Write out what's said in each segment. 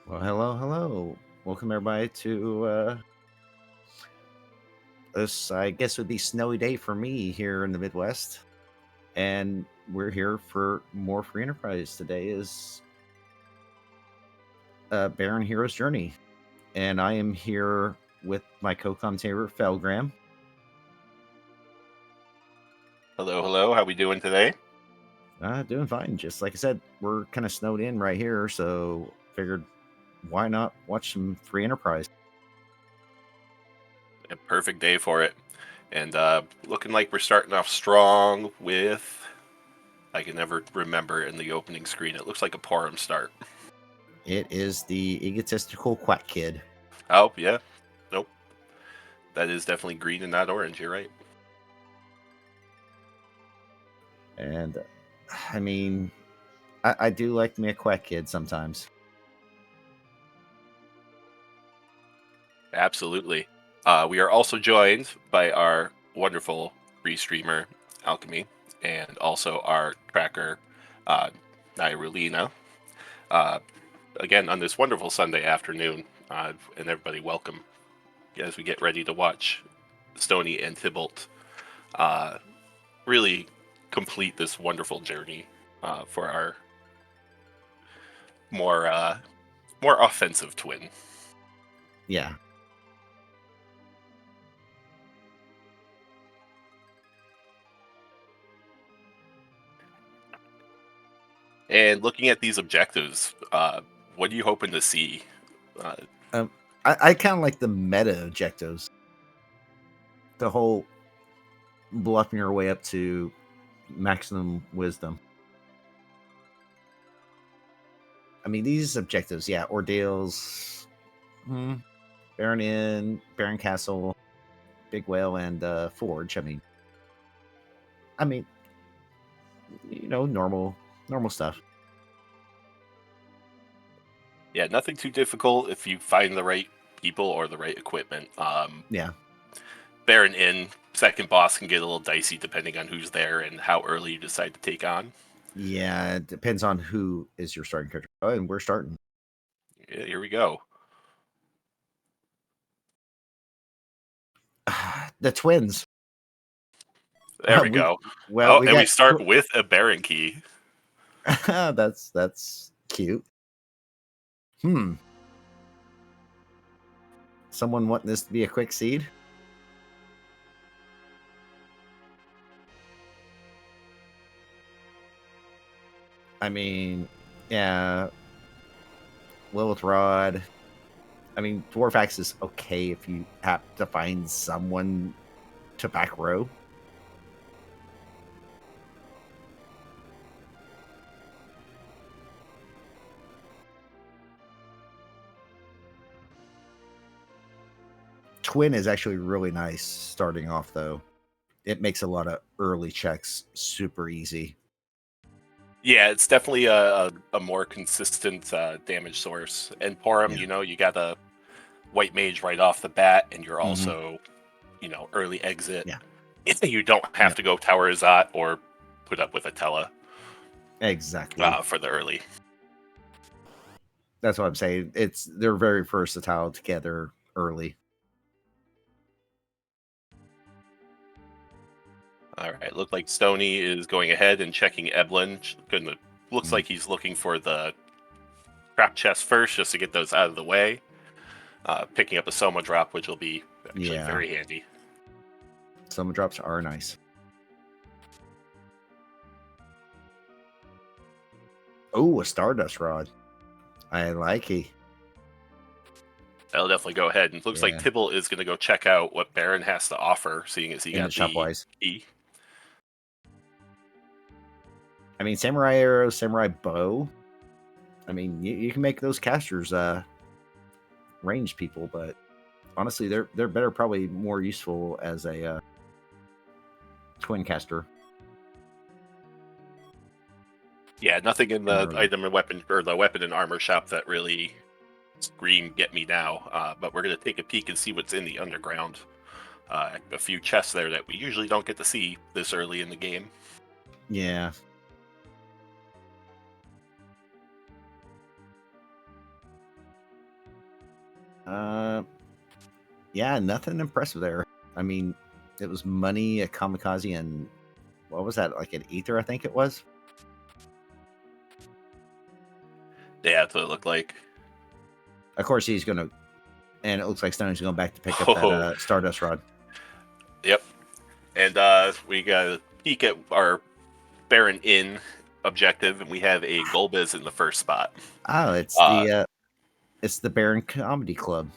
Well, hello, hello. Welcome everybody to this. I guess would be snowy day for me here in the Midwest, and we're here for more Free Enterprise. Today is Baron Hero's Journey, and I am here with my co-commentator Felgram. Hello, hello. How we doing today? Doing fine. Just like I said, we're kind of snowed in right here, so figured why not watch some Free Enterprise. A perfect day for it. And looking like we're starting off strong with, I can never remember in the opening screen. It looks like a Porum start. It is the egotistical quack kid. Oh, yeah. Nope. That is definitely green and not orange. You're right. And I mean, I do like me a quack kid sometimes. Absolutely. We are also joined by our wonderful streamer, Alchemy, and also our tracker, Nairulina. Uh, again, on this wonderful Sunday afternoon, and everybody welcome as we get ready to watch Stony and Tybalt really complete this wonderful journey for our more offensive twin. Yeah. And looking at these objectives, what are you hoping to see? I kind of like the meta objectives. The whole bluffing your way up to maximum wisdom. I mean, these objectives, yeah, ordeals, Baron Inn, Baron Castle, Big Whale, and Forge. I mean, normal stuff. Yeah, nothing too difficult if you find the right people or the right equipment. Yeah. Baron Inn, second boss can get a little dicey depending on who's there and how early you decide to take on. Yeah, it depends on who is your starting character. Oh, and we're starting. Yeah, here we go. The twins. There we go. We And we got start with a Baron key. that's cute. Someone wanting this to be a quick seed? I mean, yeah, Lilith Rod. I mean, Dwarf Axe is okay if you have to find someone to back row. Twin is actually really nice starting off, though. It makes a lot of early checks super easy. Yeah, it's definitely a more consistent damage source. And Porum, Yeah. you got a white mage right off the bat, and you're also, early exit. Yeah. You don't have to go Tower Azat or put up with a Tela Exactly. for the early. That's what I'm saying. It's their very versatile together early. All right, look like Stony is going ahead and checking Eblin. Looks like he's looking for the trap chest first, just to get those out of the way. Picking up a Soma drop, which will be actually very handy. Soma drops are nice. Oh, a Stardust Rod. I like it. That'll definitely go ahead. And it looks like Tybalt is going to go check out what Baron has to offer, seeing as he got the E. I mean, Samurai Arrow, Samurai Bow. I mean, you can make those casters range people, but honestly, they're better, probably more useful as a twin caster. Yeah, nothing in the item and weapon or the weapon and armor shop that really scream "get me now." But we're gonna take a peek and see what's in the underground. A few chests there that we usually don't get to see this early in the game. Yeah. Uh, yeah, nothing impressive there. I mean, it was money, a kamikaze, and what was that? Like an ether, I think it was. Yeah, that's what it looked like. Of course, he's gonna, and it looks like Stoney's going back to pick up that Oh, Stardust Rod. yep. And we got a peek at our Baron Inn objective, and we have a Golbez in the first spot. Oh, Uh, it's the Baron Comedy Club.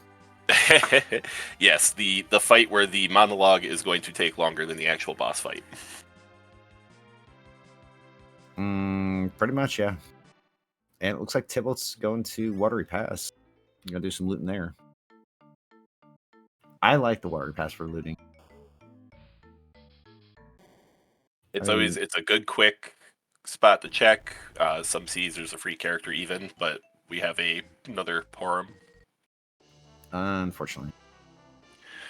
yes, the fight where the monologue is going to take longer than the actual boss fight. Pretty much, yeah. And it looks like Tybalt's going to Watery Pass. Gonna do some looting there. I like the Watery Pass for looting. It's I always mean, it's a good quick spot to check. Some sees there's a free character even, but we have another Porum. unfortunately.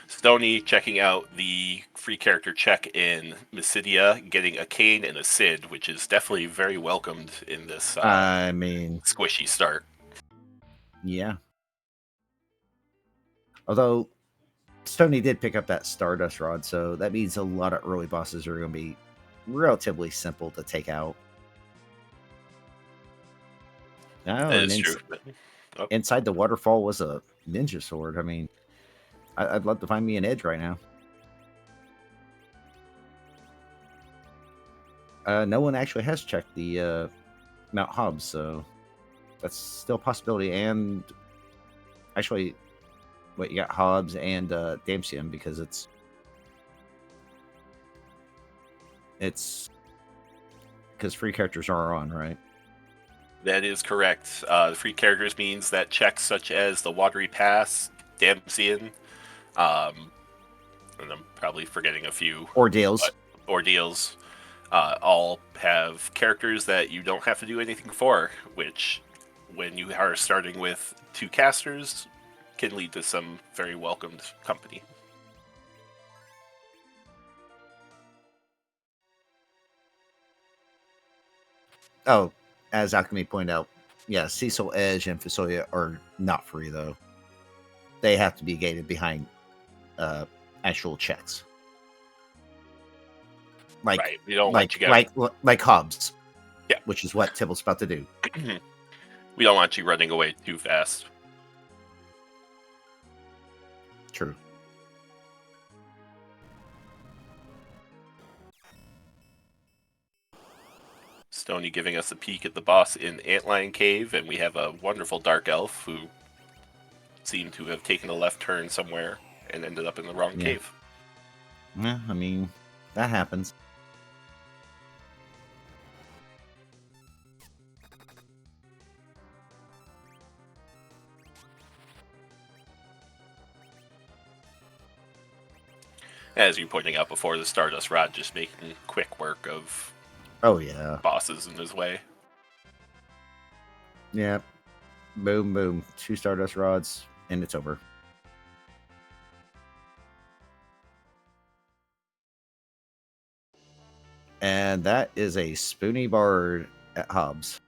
Stony checking out the free character check in Mysidia, getting a Cane and a Sid, which is definitely very welcomed in this I mean, squishy start. yeah. Although Stony did pick up that Stardust Rod, so that means a lot of early bosses are going to be relatively simple to take out. Oh, That and is true. Oh, inside the waterfall was a ninja sword. I mean, I'd love to find me an edge right now. No one actually has checked the Mount Hobbs, so that's still a possibility. And actually, wait, you got Hobbs and Damsium because it's because free characters are on, right? that is correct. The free characters means that checks such as the Watery Pass, Damsian, and I'm probably forgetting a few, Ordeals. but ordeals, all have characters that you don't have to do anything for, which, when you are starting with 2 casters, can lead to some very welcomed company. Oh, as Alchemy pointed out, yeah, Cecil, Edge, and Fasolia are not free though. They have to be gated behind actual checks. Right, we don't want you get Like Hobbs. Yeah. Which is what Tybalt's about to do. We don't want you running away too fast. True. Stony giving us a peek at the boss in Antlion Cave, and we have a wonderful dark elf who seemed to have taken a left turn somewhere and ended up in the wrong cave. Yeah, I mean, that happens. As you pointing out before, the Stardust Rod just making quick work of bosses in his way. Yeah. Boom, boom. 2 Stardust Rods, and it's over. And that is a Spoony Bard at Hobbs.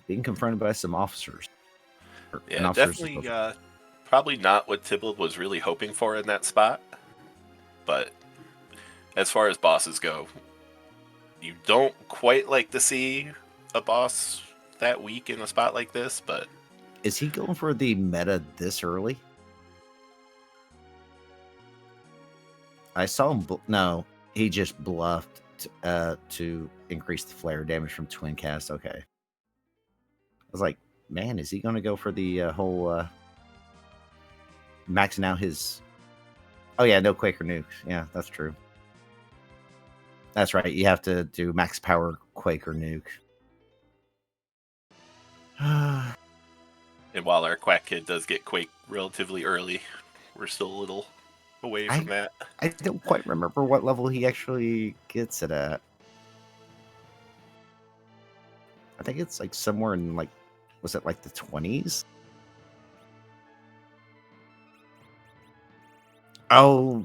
Being confronted by some officers. Yeah, definitely probably not what Tybalt was really hoping for in that spot. But as far as bosses go, you don't quite like to see a boss that weak in a spot like this, but... Is he going for the meta this early? I saw him... No, he just bluffed to increase the flare damage from Twin Cast. Okay. I was like, man, is he going to go for the whole... maxing out his... Oh, yeah, no Quaker Nuke. Yeah, that's true. That's right. You have to do max power Quaker Nuke. And while our Quack Kid does get Quake relatively early, we're still a little away from that. I don't quite remember what level he actually gets it at. I think it's like somewhere in like, was it like the 20s? Oh,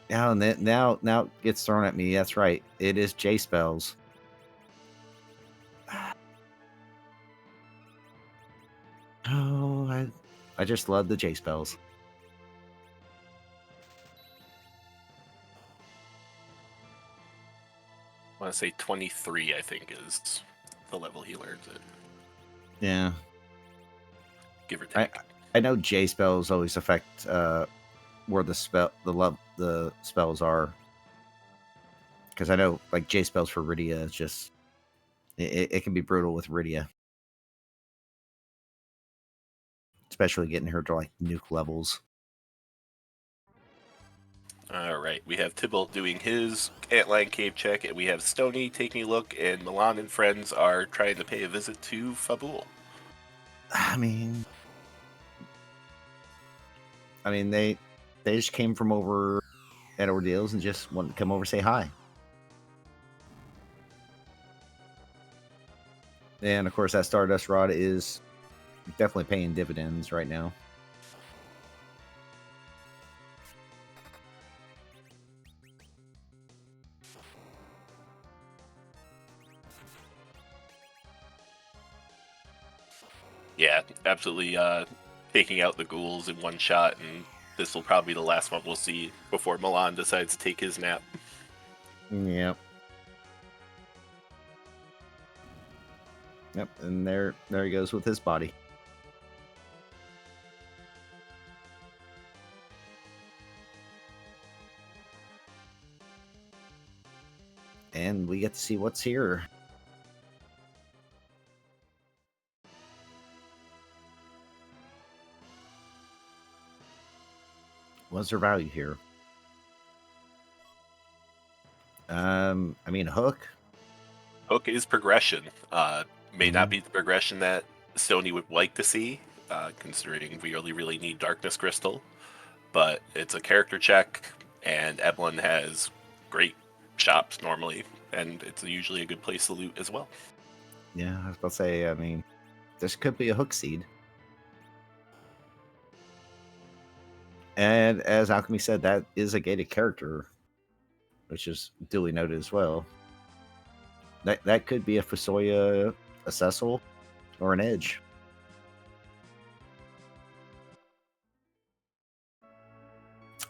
now it gets thrown at me. That's right. It is J spells. Oh, I just love the J spells. I want to say 23, I think, is the level he learns it, Yeah, give or I take. I know J spells always affect where the spells are, because I know like J spells for Rydia is just it can be brutal with Rydia, especially getting her to like nuke levels. All right, we have Tybalt doing his Antlion Cave check, and we have Stony taking a look, and Milan and friends are trying to pay a visit to Fabul. I mean they just came from over at Ordeals and just wanted to come over and say hi. And of course, that Stardust Rod is definitely paying dividends right now. Yeah, absolutely taking out the ghouls in one shot, and this will probably be the last one we'll see before Milan decides to take his nap. Yep. Yep. And there he goes with his body. And we get to see what's here. What's their value here? I mean, Hook. Hook is progression. May not Mhm. be the progression that Stony would like to see, considering we really need Darkness Crystal, but it's a character check, and Evelyn has great shops normally, and it's usually a good place to loot as well. Yeah, I was about to say. I mean, this could be a Hook seed. And as Alchemy said, that is a gated character, which is duly noted as well. That could be a Fusoya, a Cecil, or an Edge.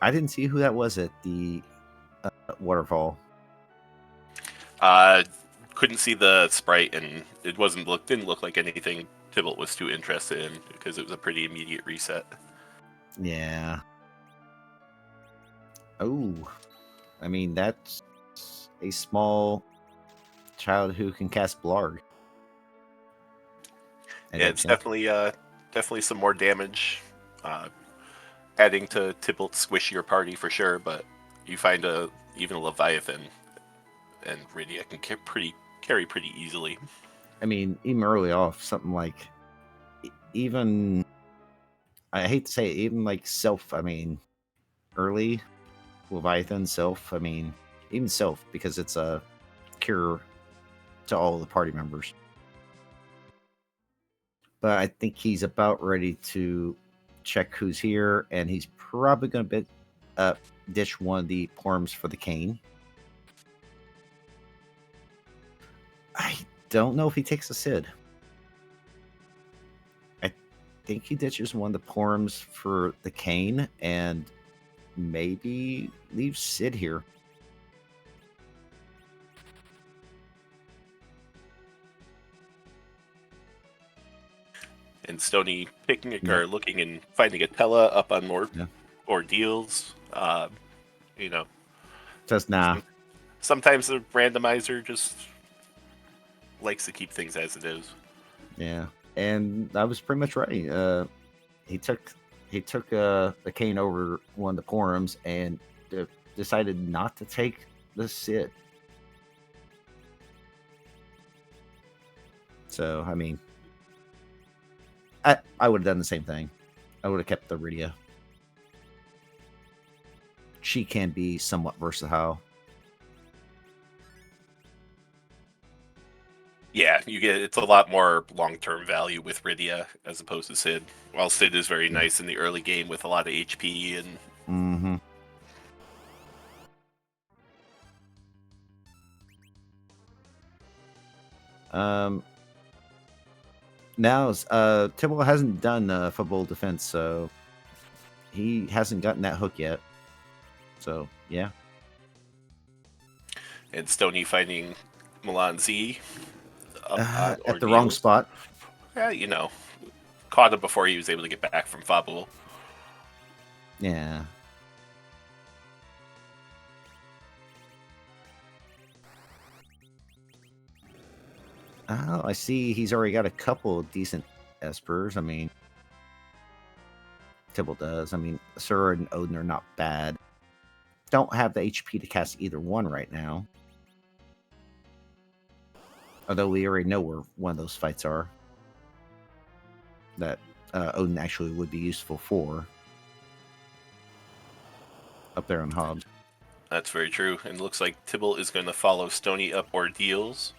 I didn't see who that was at the waterfall. Uh, couldn't see the sprite, and it didn't look like anything Tybalt was too interested in because it was a pretty immediate reset. Yeah. Oh, I mean that's a small child who can cast Blarg. I Yeah, don't it's think. definitely some more damage, uh, adding to Tybalt's squishier party for sure. But you find even a Leviathan and Rydia can carry pretty easily. I mean, even early off, something like even I hate to say it, even like Self. I mean, early Leviathan Self. I mean, even Self because it's a cure to all the party members. But I think he's about ready to check who's here, and he's probably going to uh, ditch one of the Porms for the cane. I don't know if he takes a Sid. I think he ditches one of the Porms for the cane and maybe leaves Sid here. And Stony picking Yep. or looking and finding a Tella up on more Yeah. ordeals. You know, Just nah. sometimes the randomizer just likes to keep things as it is. Yeah. And I was pretty much right. He took the cane over one of the Porms and decided not to take the Sid. So I mean, I would have done the same thing. I would have kept the Rydia. She can be somewhat versatile. Yeah, it's a lot more long term value with Rydia as opposed to Sid. While Sid is very Yeah. nice in the early game with a lot of HP and Mm-hmm. Um. Now, Tibble hasn't done football defense, so he hasn't gotten that hook yet. So yeah. And Stony finding Milan Z up on At the wrong ordeals. spot. Yeah, caught him before he was able to get back from Fable. Yeah. Oh, I see he's already got a couple of decent Espers. I mean, Tibble does. I mean, Sir and Odin are not bad. Don't have the HP to cast either one right now. Although we already know where one of those fights are. That Odin actually would be useful for. Up there on Hobbs. That's very true. And it looks like Tibble is going to follow Stony up ordeals.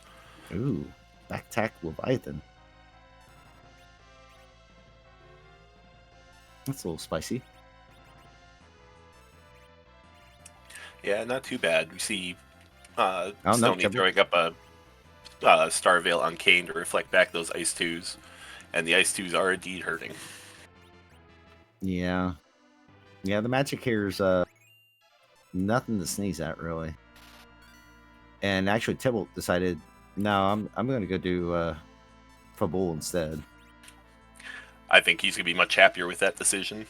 Ooh, back attack Leviathan. That's a little spicy. Yeah, not too bad. We see no, Stony throwing up a Starveil on Kane to reflect back those Ice 2s. And the Ice 2s are indeed hurting. Yeah. Yeah, the magic here's nothing to sneeze at, really. And actually, Tibble decided, no, I'm going to go do Fabul instead. I think he's going to be much happier with that decision,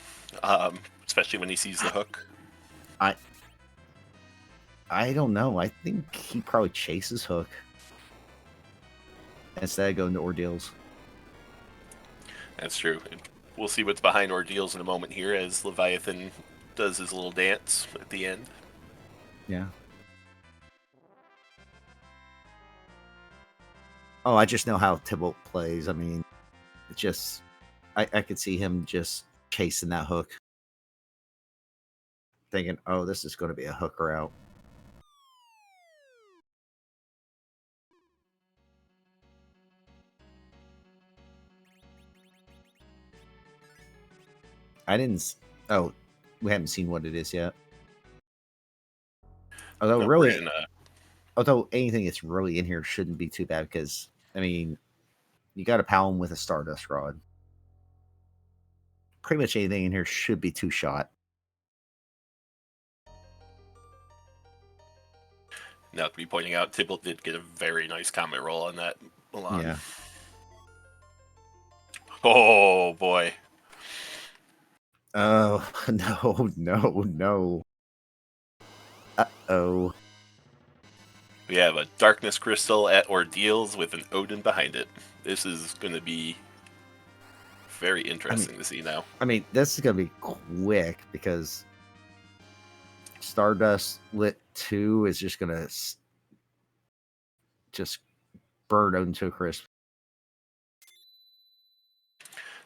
especially when he sees the hook. I don't know. I think he probably chases hook instead of going to ordeals. That's true. We'll see what's behind ordeals in a moment here as Leviathan does his little dance at the end. Yeah. Oh, I just know how Tibble plays. I mean, it's just I could see him just chasing that hook, thinking, "Oh, this is going to be a hook route." I didn't. Oh, we haven't seen what it is yet. Although No, really, although anything that's really in here shouldn't be too bad because I mean, you got a Palom with a Stardust Rod. Pretty much anything in here should be 2-shot. Now, to be pointing out, Tibble did get a very nice comment roll on that Milan. Yeah. Oh boy. Oh no. Uh-oh. We have a Darkness Crystal at ordeals with an Odin behind it. This is going to be very interesting to see now. I mean, this is going to be quick because Stardust Lit 2 is just going to just burn Odin to a crisp.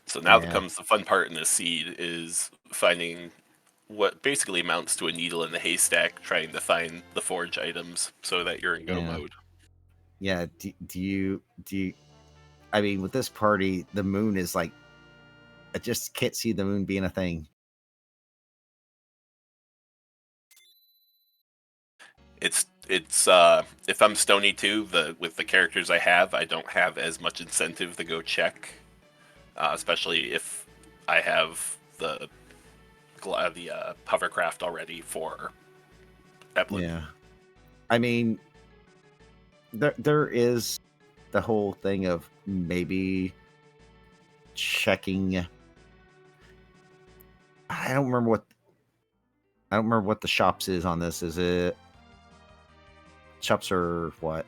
So now comes the fun part in this seed is finding what basically amounts to a needle in the haystack, trying to find the forge items so that you're in go mode. Yeah, do you I mean, with this party, the moon is like, I just can't see the moon being a thing. It's if I'm Stony too, with the characters I have, I don't have as much incentive to go check, especially if I have the hovercraft already for Eplin. Yeah, I mean, there is the whole thing of maybe checking. I don't remember what the shops is on this. Is it shops or what?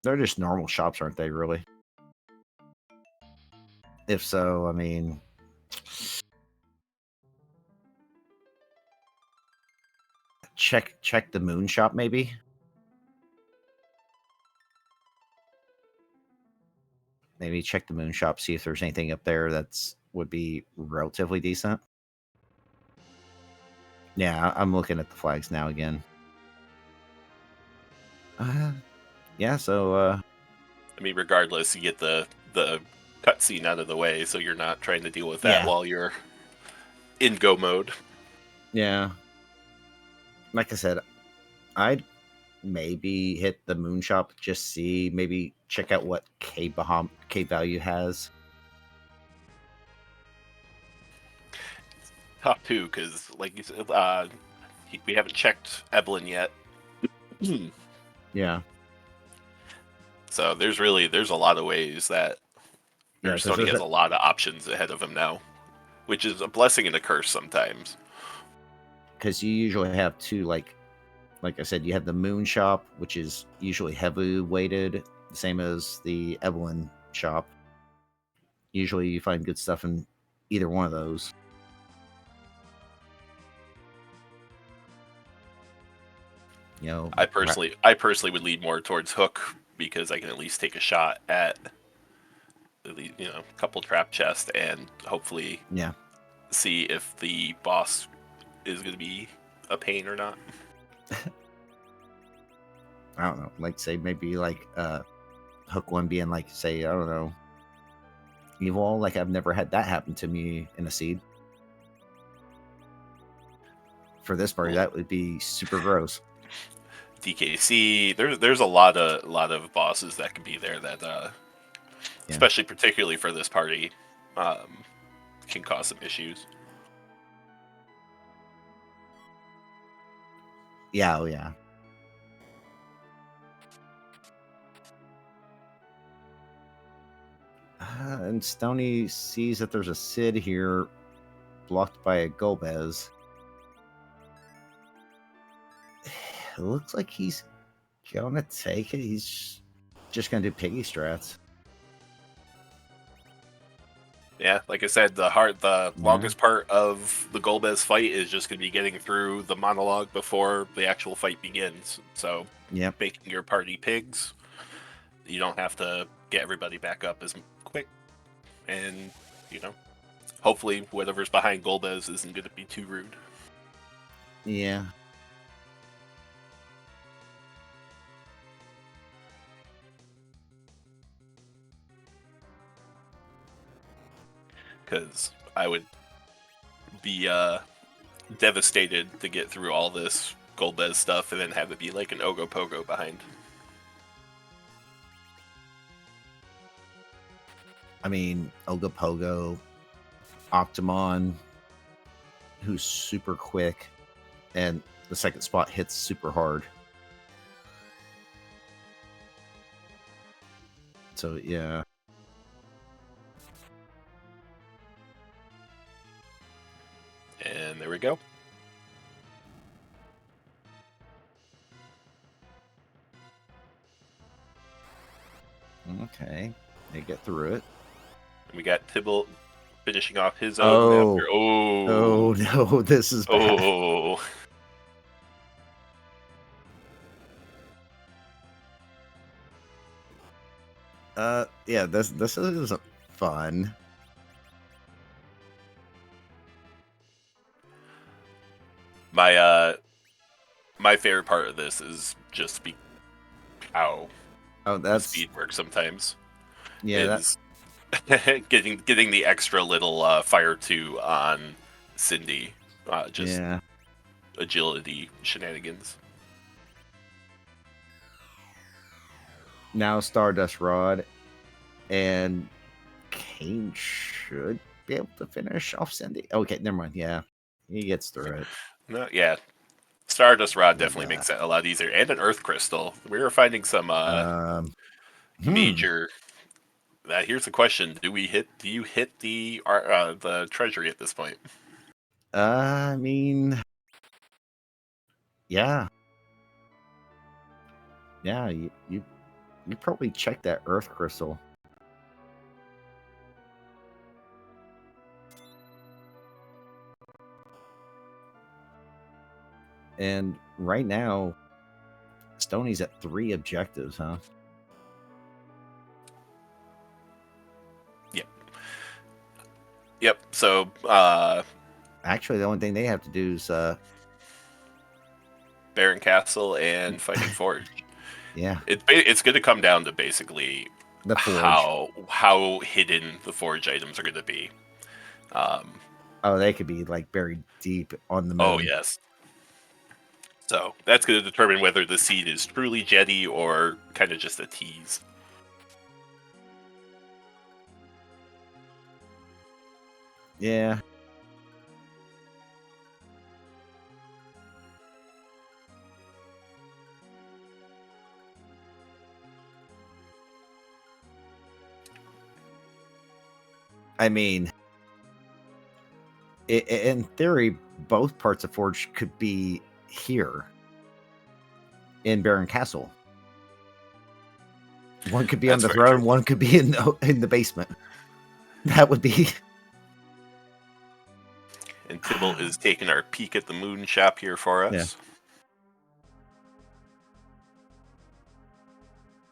They're just normal shops, aren't they? Really? If so, I mean, check the moon shop maybe. Maybe check the moon shop, see if there's anything up there that's would be relatively decent. Yeah, I'm looking at the flags now again. Yeah, so I mean, regardless, you get the cutscene out of the way, so you're not trying to deal with that while you're in go mode. Yeah. Like I said, I'd maybe hit the moon shop, just see, maybe check out what K value has. Tough too, because like you said, we haven't checked Evelyn yet. Yeah. So there's a lot of ways that Yeah, because Stoney has a lot of options ahead of him now, which is a blessing and a curse sometimes. because you usually have two, like I said, you have the moon shop, which is usually heavily weighted, the same as the Evelyn shop. Usually you find good stuff in either one of those. You know, I personally would lean more towards Hook because I can at least take a shot at a couple trap chests and hopefully yeah. see if the boss is going to be a pain or not. I don't know, like say maybe like Hook one being like, say, I don't know, evil. Like I've never had that happen to me in a seed. For this party, that would be super gross. DKC, there's a lot of bosses that could be there that especially particularly for this party, can cause some issues. Yeah, oh yeah. And Stony sees that there's a Sid here blocked by a Golbez. It looks like he's gonna take it. He's just gonna do piggy strats. Yeah, like I said, the longest part of the Golbez fight is just going to be getting through the monologue before the actual fight begins. So, making your party pigs, you don't have to get everybody back up as quick, and hopefully whatever's behind Golbez isn't going to be too rude. Yeah. Because I would be devastated to get through all this Golbez stuff and then have it be like an Ogopogo behind. I mean, Ogopogo, Octomon, who's super quick, and the second spot hits super hard. So, yeah. And there we go. Okay. They get through it. And we got Tibble finishing off his own after. Oh no, this is bad. Yeah, this isn't fun. My favorite part of this is just how that's speed works sometimes. Yeah, getting the extra little fire 2 on Cindy, just agility shenanigans. Now Stardust Rod, and Kane should be able to finish off Cindy. Okay, never mind. Yeah, he gets through it. No, yeah, Stardust Rod definitely makes that a lot easier, and an Earth Crystal. We were finding some major. Here's the question: Do you hit the treasury at this point? I mean, yeah, you probably check that Earth Crystal. And right now, Stoney's at 3 objectives, huh? Yep. So, actually, the only thing they have to do is Baron Castle and Fighting Forge. Yeah, it's going to come down to basically the Forge. how hidden the Forge items are going to be. Oh, they could be like buried deep on the moon. Oh yes. So that's going to determine whether the seed is truly Jetty or kind of just a tease. Yeah. I mean, in theory, both parts of Forge could be here in Baron Castle. One could be on That's the very throne, true. one could be in the basement. That would be. And Tibble is taking our peek at the moon shop here for us. Yeah.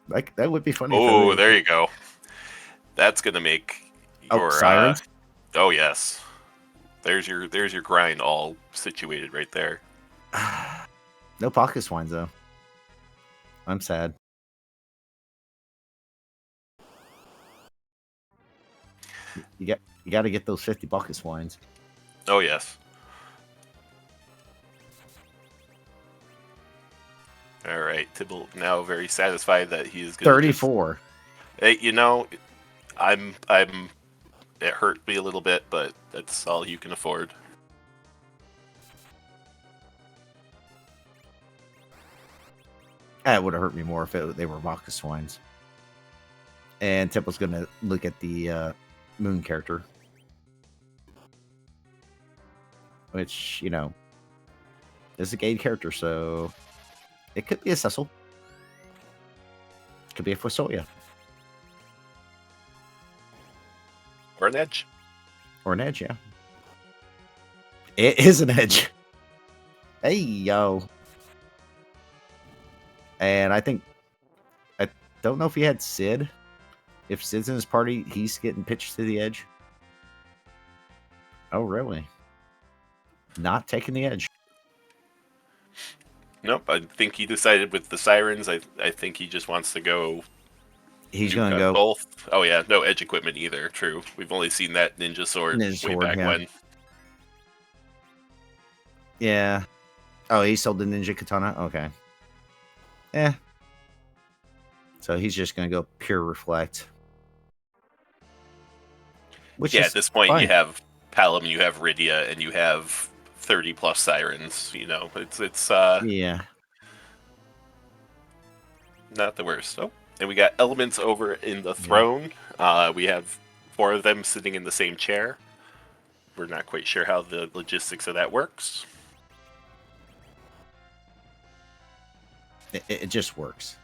Like that would be funny. Oh, there you go. That's gonna make your sirens. Oh yes, there's your grind all situated right there. No pocket swines though. I'm sad. You got to get those 50 pocket swines. Oh yes. All right, Tibble now very satisfied that he is going 34. Hey, I'm it hurt me a little bit, but that's all you can afford. That would have hurt me more if they were pocket swines. And Tipple's going to look at the moon character. Which, is a gate character, so it could be a Cecil. It could be a Fosoya. Or an edge. Or an edge, yeah. It is an edge. Hey, yo. And I don't know if he had Sid. If Sid's in his party, he's getting pitched to the edge. Oh, really? Not taking the edge. Nope, I think he decided with the sirens. I think he just wants to go. He's going to go both. Oh yeah, no edge equipment either. True, we've only seen that ninja sword way back when. Yeah. Oh, he sold the ninja katana. Okay. Yeah. So he's just going to go pure reflect. Which at this point fine. You have Palom, you have Rydia, and you have 30 plus sirens. It's yeah, not the worst. Oh, and we got elements over in the throne. Yeah. We have 4 of them sitting in the same chair. We're not quite sure how the logistics of that works. It just works.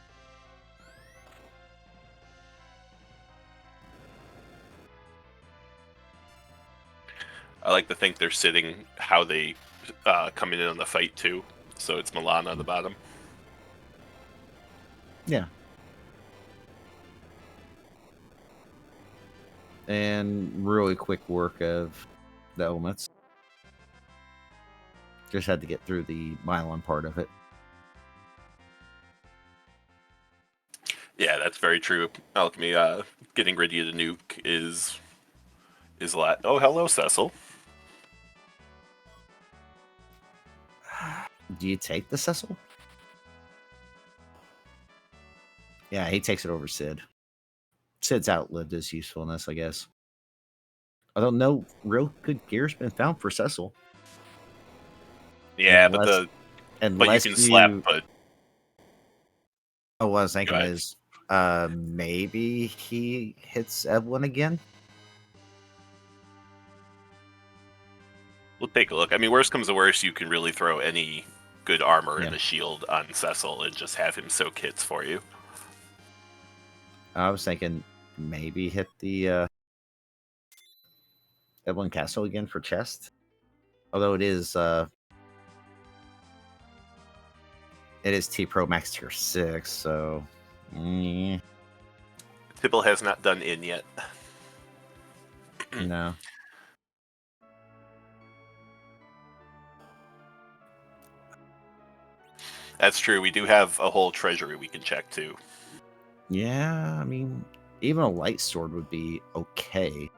I like to think they're sitting how they come in on the fight too. So it's Milan on the bottom. Yeah. And really quick work of the elements. Just had to get through the Mylon part of it. Yeah, that's very true. Alchemy, getting Rydia to nuke is a lot. Oh, hello, Cecil. Do you take the Cecil? Yeah, he takes it over Sid. Sid's outlived his usefulness, I guess. Although no real good gear's been found for Cecil. Yeah, but you can slap. But what I was thinking is, maybe he hits Evelyn again. We'll take a look. I mean, worst comes to worst, you can really throw any good armor and a shield on Cecil and just have him soak hits for you. I was thinking maybe hit the Evelyn Castle again for chest. Although it is T Pro Max tier 6, so Tibble has not done in yet. No. That's true. We do have a whole treasury we can check too. Yeah, I mean, even a light sword would be okay.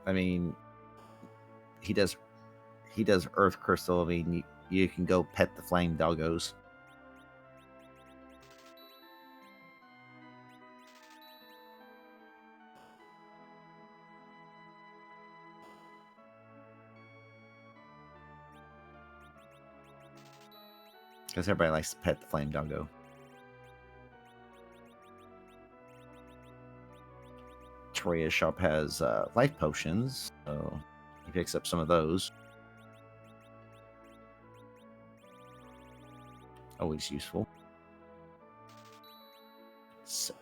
I mean, he does Earth Crystal. I mean, you can go pet the flame doggos. Because everybody likes to pet the flame doggo. Troya's shop has life potions, so he picks up some of those. Always useful. So,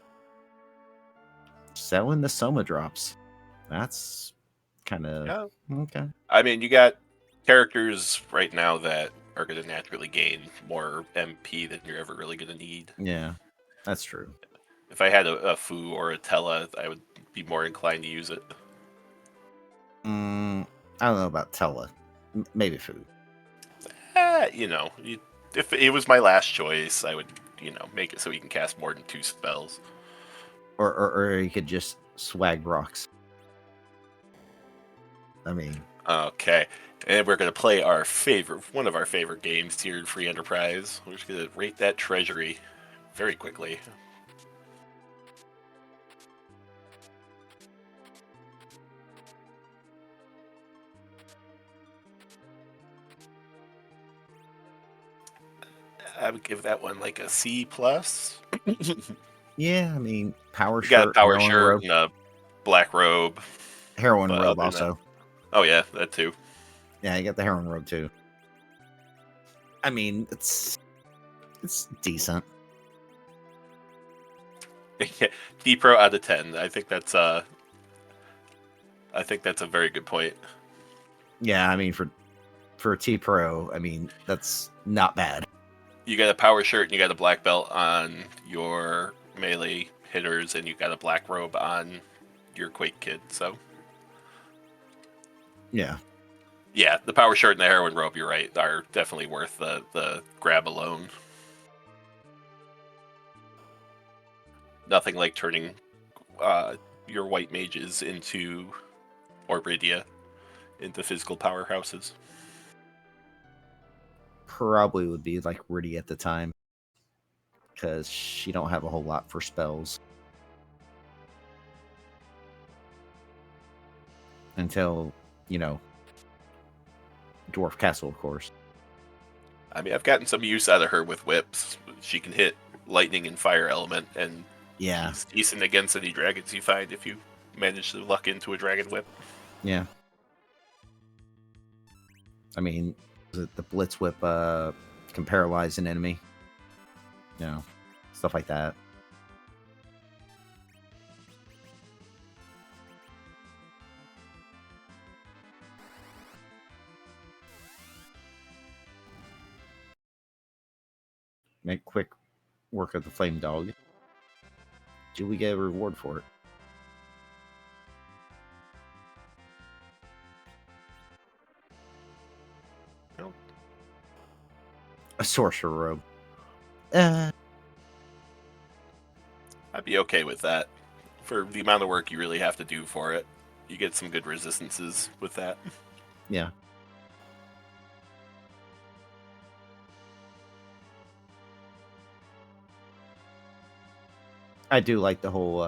selling the Soma drops. That's kind of okay. I mean, you got characters right now that are going to naturally gain more MP than you're ever really going to need. Yeah, that's true. If I had a Fu or a Tella, I would be more inclined to use it. I don't know about Tella. Maybe food. If it was my last choice, I would, make it so he can cast more than 2 spells. Or you could just swag rocks. I mean, okay, and we're gonna play one of our favorite games here in Free Enterprise. We're just gonna rate that treasury very quickly. I would give that one like a C+. yeah, I mean, power We got a shirt, power heroin shirt robe, and a black robe. heroin But robe other than that- also. Oh yeah, that too. Yeah, you got the heroin robe too. I mean, it's decent. D Pro out of 10. I think that's a very good point. Yeah, I mean for a T Pro, I mean that's not bad. You got a power shirt and you got a black belt on your melee hitters, and you got a black robe on your Quake kid. So Yeah, the power shirt and the heroin robe, you're right, are definitely worth the grab alone. Nothing like turning your white mages into Orbidia, into physical powerhouses. probably would be like Riddy at the time because she don't have a whole lot for spells until Dwarf Castle, of course. I mean, I've gotten some use out of her with whips. She can hit lightning and fire element, and Yeah, she's decent against any dragons you find if you manage to luck into a dragon whip. yeah. I mean, the Blitz Whip can paralyze an enemy. Stuff like that. Make quick work of the Flame Dog. Do we get a reward for it? No. A Sorcerer Robe. I'd be okay with that. For the amount of work you really have to do for it, you get some good resistances with that. Yeah. I do like the whole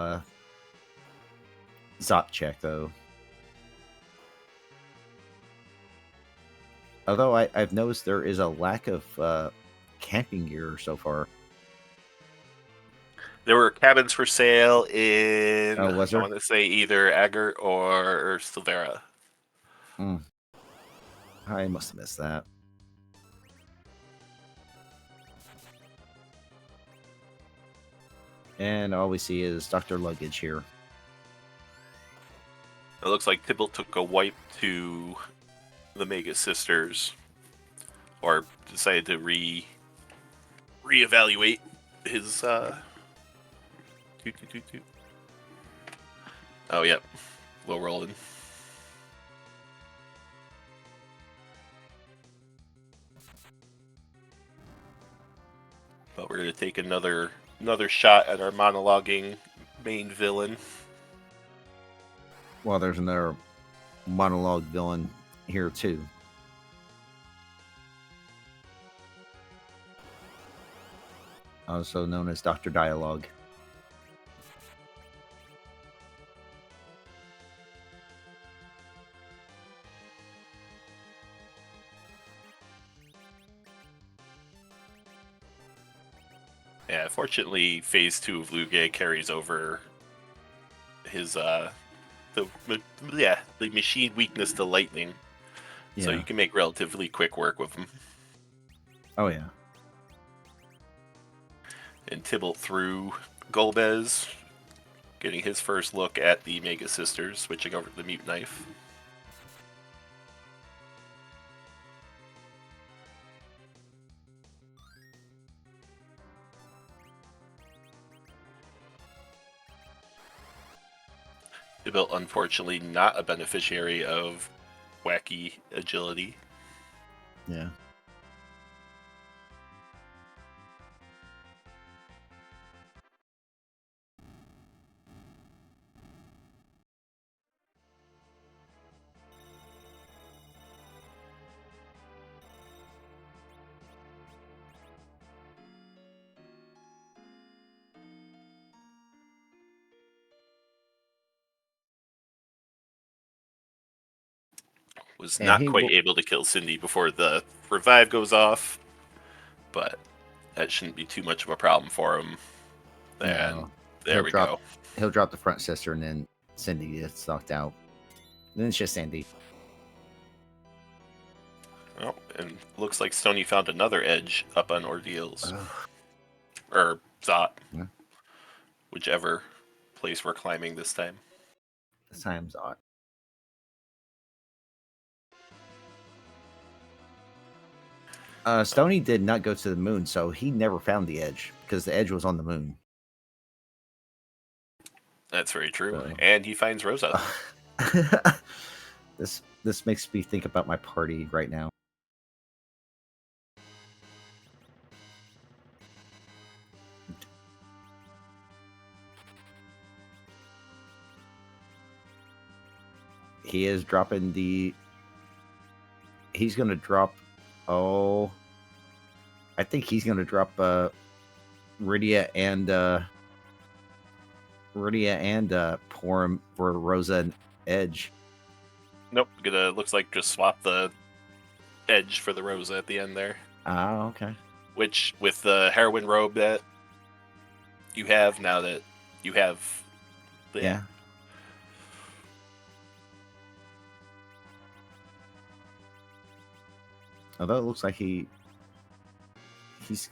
Zot check, though. Although I've noticed there is a lack of camping gear so far. There were cabins for sale in, Oh, was I there? want to say, either Agert or Silvera. I must have missed that. And all we see is Dr. Luggage here. It looks like Tybalt took a wipe to the Mega Sisters, or decided to reevaluate his Oh yep, low rolling. But we're gonna take another shot at our monologuing main villain. Well, there's another monologue villain here too, also known as Dr. Dialogue. Yeah, fortunately, Phase 2 of Luge carries over his the machine weakness to lightning, so you can make relatively quick work with him. Oh yeah. And Tybalt through Golbez, getting his first look at the Mega Sisters, switching over to the Mute Knife. Tybalt, unfortunately, not a beneficiary of wacky agility. Yeah. Was And not he quite will. able to kill Cindy before the revive goes off, but that shouldn't be too much of a problem for him. And No, there we go. He'll drop the front sister, and then Cindy gets knocked out. And then it's just Sandy. Oh, and looks like Stony found another edge up on Ordeals. Or Zot. Yeah. Whichever place we're climbing this time. This time's odd. Stony did not go to the moon, so he never found the edge because the edge was on the moon. That's very true. So. And he finds Rosa. This makes me think about my party right now. He is dropping the. He's going to drop. Oh. I think he's going to drop Rydia and pour him for Rosa and Edge. Nope, looks like just swap the Edge for the Rosa at the end there. Oh, okay. Which, with the heroin robe that you have now that you have the... Yeah. Although it looks like he's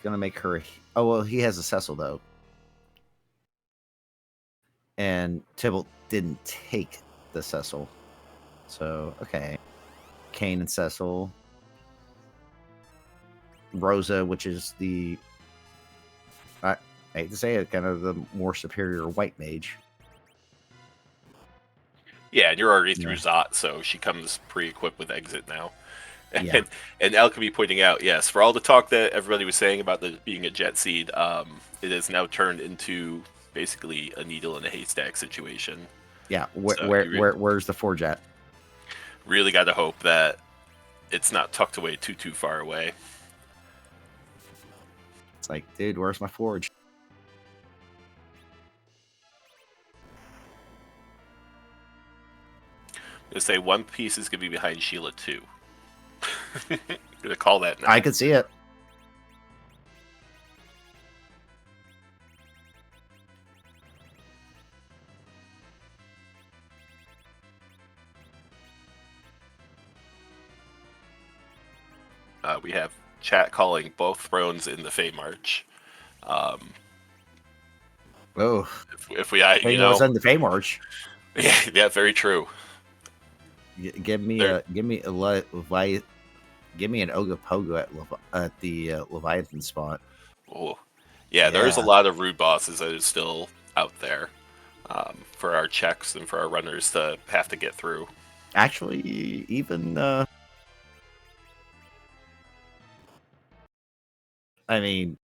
gonna make her. Oh well, he has a Cecil though, and Tybalt didn't take the Cecil, so okay. Kane and Cecil, Rosa, which is the I hate to say it, kind of the more superior white mage. Yeah, and you're already through Zot, so she comes pre-equipped with Exit now. Yeah. And Alchemy pointing out, yes, for all the talk that everybody was saying about being a jet seed, it has now turned into basically a needle in a haystack situation. Yeah, where's the forge at? Really got to hope that it's not tucked away too far away. It's like, dude, where's my forge? I'm gonna say one piece is gonna be behind Sheila too. Gonna call that now. I could see it. We have chat calling both thrones in the Fey March. Oh, if we, you know, was in the Fey March. Yeah, very true. Give me an Ogopogo at the Leviathan spot. Oh, yeah, there's a lot of rude bosses that is still out there for our checks and for our runners to have to get through. Actually, even I mean,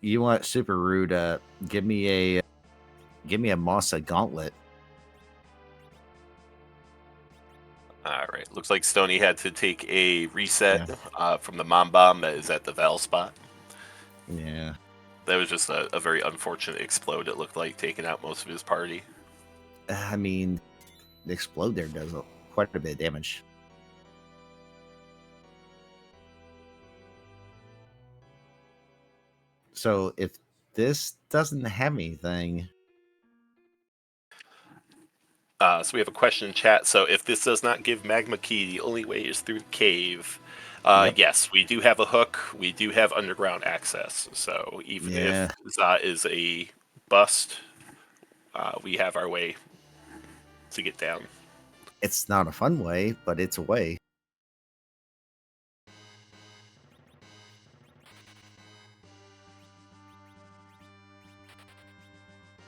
you want super rude? Give me a Masa Gauntlet. Looks like Stony had to take a reset Yeah. from the Mom Bomb that is at the Val spot. Yeah. That was just a very unfortunate explode, it looked like, taking out most of his party. I mean, the explode there does quite a bit of damage. So if this doesn't have anything, So we have a question in chat. So if this does not give Magma Key, the only way is through the cave. Yep. Yes, we do have a hook. We do have underground access. So even if Yeah, Za is a bust, we have our way to get down. it's not a fun way, but it's a way.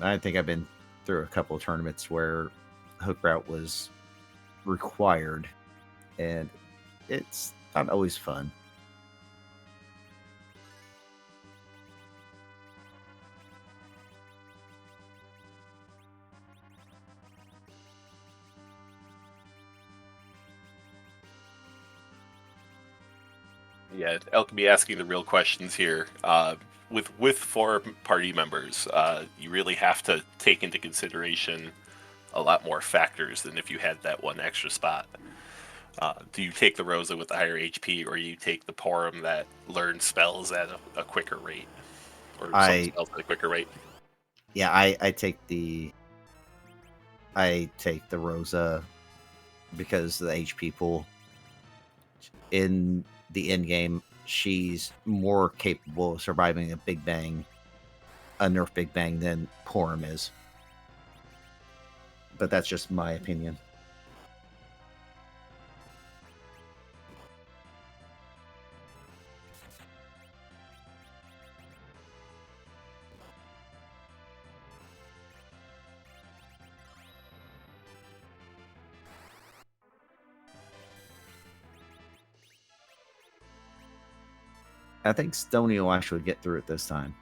I think I've been through a couple of tournaments where hook route was required, and it's not always fun. Yeah, Alchemy asking the real questions here. With four party members, you really have to take into consideration a lot more factors than if you had that one extra spot. Do you take the Rosa with the higher HP, or you take the Porum that learns spells at a quicker rate, or some I spells at a quicker rate? Yeah, I take the Rosa because the HP pool in the end game, she's more capable of surviving a Big Bang, a Nerf Big Bang, than Porum is. But that's just my opinion. I think Stony will actually get through it this time.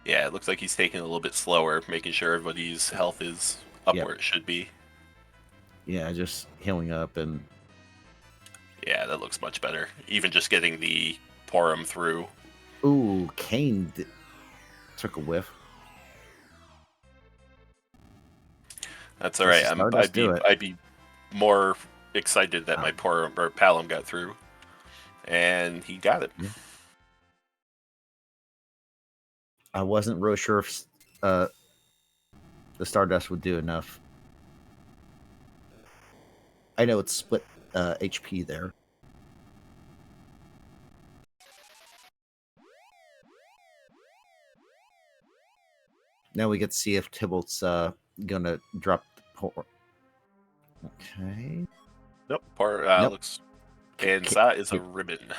Yeah, it looks like he's taking it a little bit slower, making sure everybody's health is up Yep. where it should be. Yeah, just healing up and Yeah, that looks much better. Even just getting the Porum through. ooh, Kane took a whiff. That's all Does right. the Stardust do it? I'd be more excited that Oh. my Porum or Palom got through, and he got it. Yeah. I wasn't real sure if the Stardust would do enough. I know it's split HP there. Now we get to see if Tybalt's gonna drop the port. Okay. Nope. Nope. Looks, and that is a ribbon.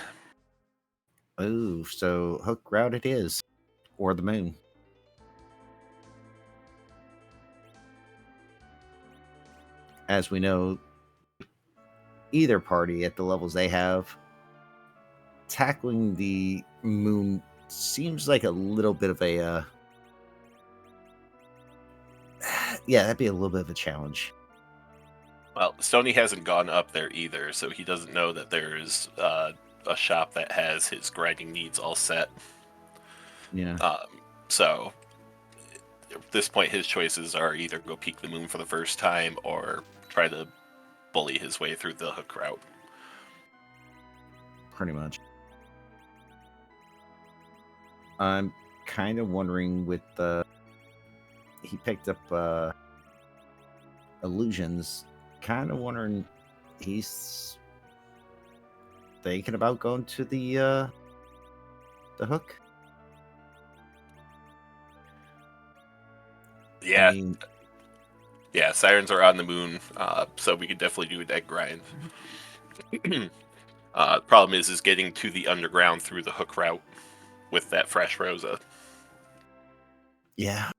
Oh, so hook route it is, or the moon. As we know, either party at the levels they have, tackling the moon seems like a little bit of a yeah, that'd be a little bit of a challenge. Well, Stony hasn't gone up there either, so he doesn't know that there's a shop that has his grinding needs all set. Yeah. So at this point, his choices are either go peek the moon for the first time or try to bully his way through the hook route. Pretty much. I'm kind of wondering with he picked up illusions. Kind of wondering he's thinking about going to the hook. Yeah, I mean, yeah. Sirens are on the moon, so we could definitely do an egg grind. Problem is getting to the underground through the hook route with that fresh Rosa. yeah.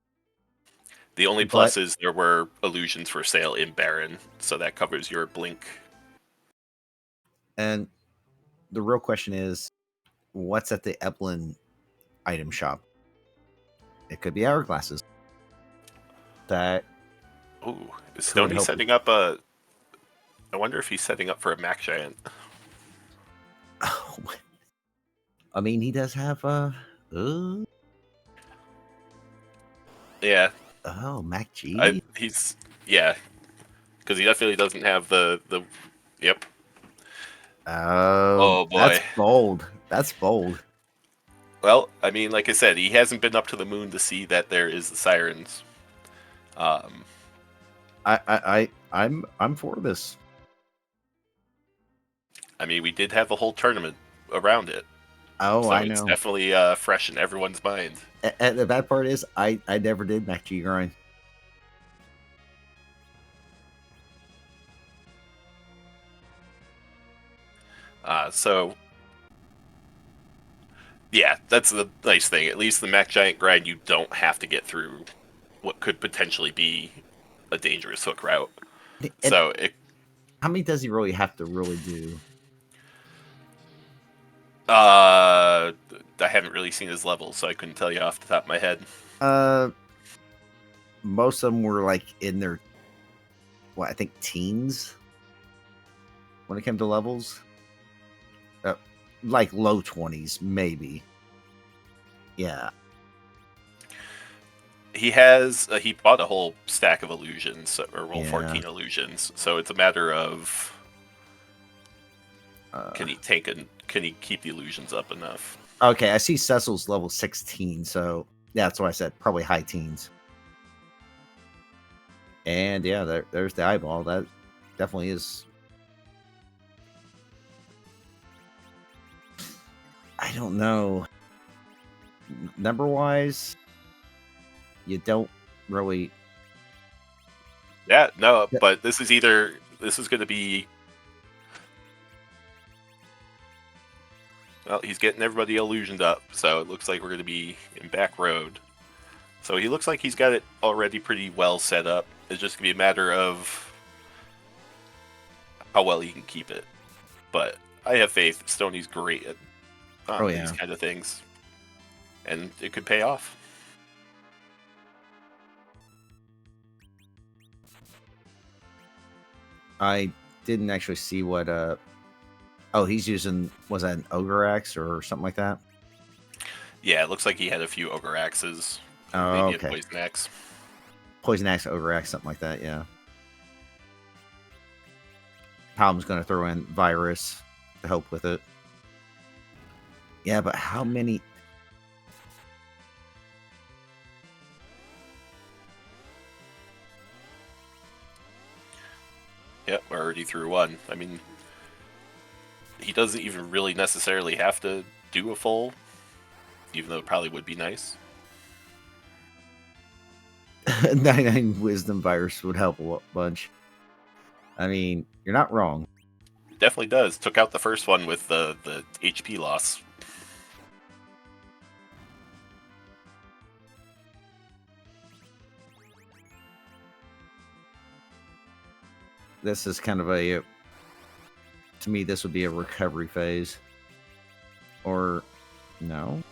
The only But plus is there were illusions for sale in Baron, so that covers your blink. and the real question is, what's at the Eplin item shop? It could be hourglasses. That Ooh, is Could Stony help. setting up a? I wonder if he's setting up for a Mac Giant. Oh, I mean, he does have Yeah, Mac G. he's yeah, because he definitely doesn't have the. Yep. Oh, Oh that's boy. bold. That's bold. Well, I mean, like I said, he hasn't been up to the moon to see that there is the sirens. Um, I'm for this. I mean, we did have a whole tournament around it, Oh, so I it's know. definitely fresh in everyone's mind. And the bad part is, I never did Mac G grind. So yeah, that's the nice thing. At least the Mac Giant grind, you don't have to get through what could potentially be a dangerous hook route. And So it, how many does he really have to really do? I haven't really seen his levels, so I couldn't tell you off the top of my head. Uh, most of them were like in their, what, I think teens when it came to levels. Like low 20s, maybe. Yeah. He has he bought a whole stack of illusions, or well, Yeah. 14 illusions. So it's a matter of can he take and can he keep the illusions up enough? Okay, I see Cecil's level 16, so yeah, that's what I said. Probably high teens. And yeah, there's the eyeball. That definitely is. I don't know. Number wise, you don't really. Yeah, no, but this is going to be. Well, he's getting everybody illusioned up, so it looks like we're going to be in back road. So he looks like he's got it already pretty well set up. It's just going to be a matter of how well he can keep it. But I have faith. Stoney's great at these kind of things, and it could pay off. I didn't actually see what. Oh, he's using, was that an ogre axe or something like that? Yeah, it looks like he had a few ogre axes, and Oh, maybe okay. a poison axe. Poison axe, ogre axe, something like that. Yeah. Palom's going to throw in virus to help with it. Yeah, but how many? Yep, we're already through one. I mean, he doesn't even really necessarily have to do a full, even though it probably would be nice. 99 wisdom virus would help a bunch. I mean, you're not wrong. Definitely does. Took out the first one with the HP loss. This is kind of a, to me, this would be a recovery phase. Or, no?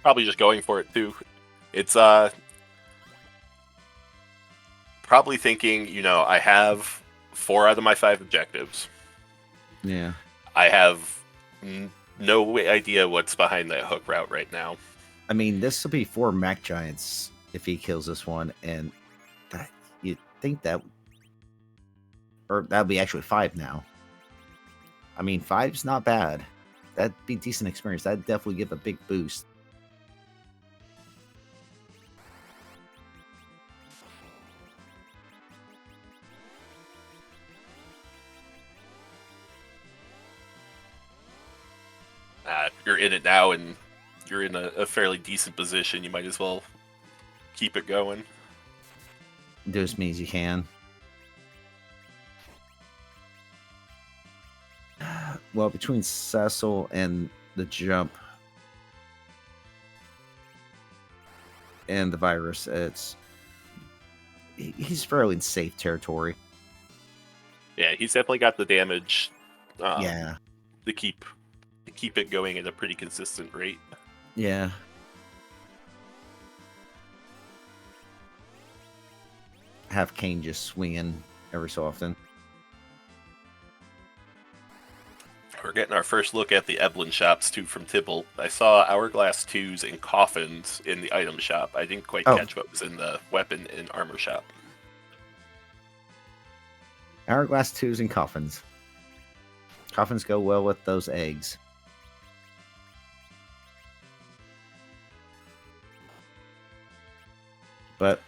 Probably just going for it too. It's probably thinking, I have 4 out of my 5 objectives. Yeah. I have no idea what's behind that hook route right now. I mean, this will be 4 Mac Giants if he kills this one, and you'd think that, or that'd be actually 5 now. I mean, 5's not bad. That'd be decent experience. That'd definitely give a big boost. You're in it now, and you're in a fairly decent position. You might as well keep it going. Do as many as you can. Well, between Cecil and the jump and the virus, he's fairly in safe territory. Yeah, he's definitely got the damage. Yeah, to keep it going at a pretty consistent rate. Yeah. Have Kane just swinging every so often. We're getting our first look at the Eblin shops too from Tybalt. I saw Hourglass 2s and coffins in the item shop. I didn't quite Oh. catch what was in the weapon and armor shop. Hourglass 2s and coffins. Coffins go well with those eggs. But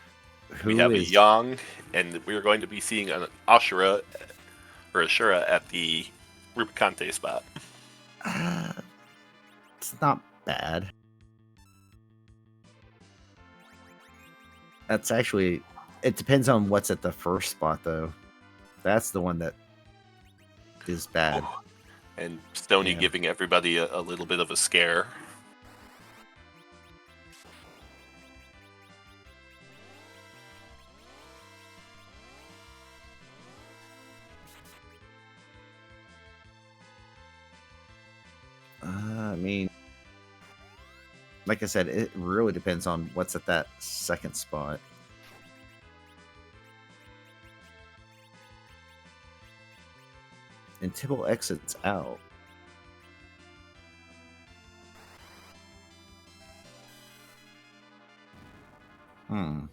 We who have a is Yang, and we're going to be seeing an Ashura or Ashura at the Rubicante spot. It's not bad. That's actually, it depends on what's at the first spot, though. That's the one that is bad. Oh. And Stony Yeah. giving everybody a little bit of a scare. I mean, like I said, it really depends on what's at that second spot. And Tibble exits out. Hmm.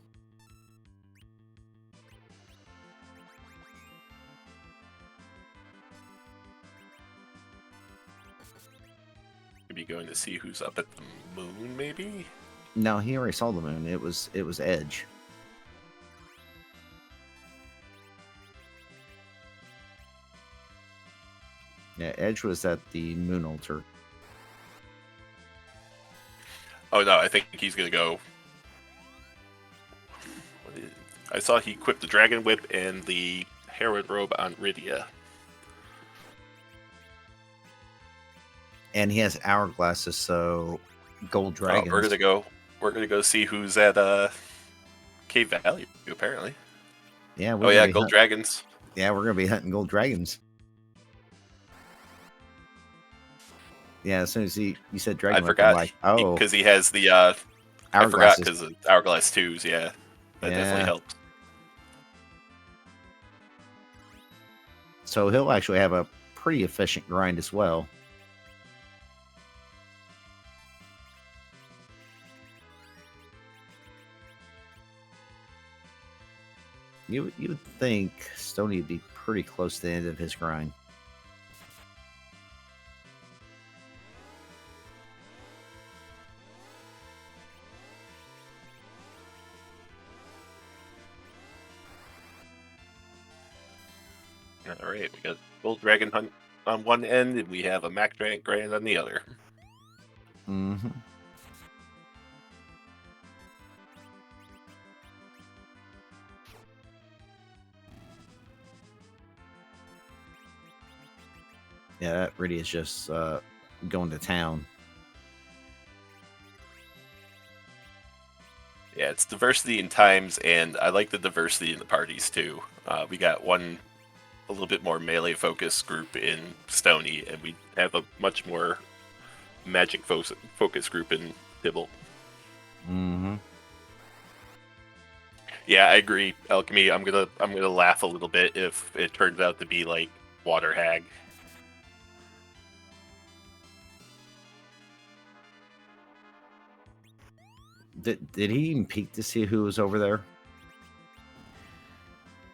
Maybe going to see who's up at the moon, maybe? No, he already saw the moon. It was Edge. Yeah, Edge was at the moon altar. Oh no, I think he's gonna go. I saw he equipped the Dragon Whip and the Herod Robe on Rydia. And he has hourglasses, so gold dragons. We're gonna go see who's at Cave Valley, apparently. Yeah. Oh yeah, gold dragons. Yeah, we're gonna be hunting gold dragons. Yeah, as soon as you said dragon, I forgot. I'm like, oh, because he has the I forgot because of Hourglass 2s. Yeah, that definitely helps. So he'll actually have a pretty efficient grind as well. You would think Stony would be pretty close to the end of his grind. All right, we got Gold Dragon Hunt on one end, and we have a Mac Dragon Grand on the other. Mm-hmm. Yeah, that really is just going to town. Yeah, it's diversity in times, and I like the diversity in the parties too. We got one a little bit more melee focused group in Stony, and we have a much more magic focus group in Dibble. Mm-hmm. Yeah, I agree, Alchemy. I'm gonna laugh a little bit if it turns out to be like Water Hag. Did he even peek to see who was over there?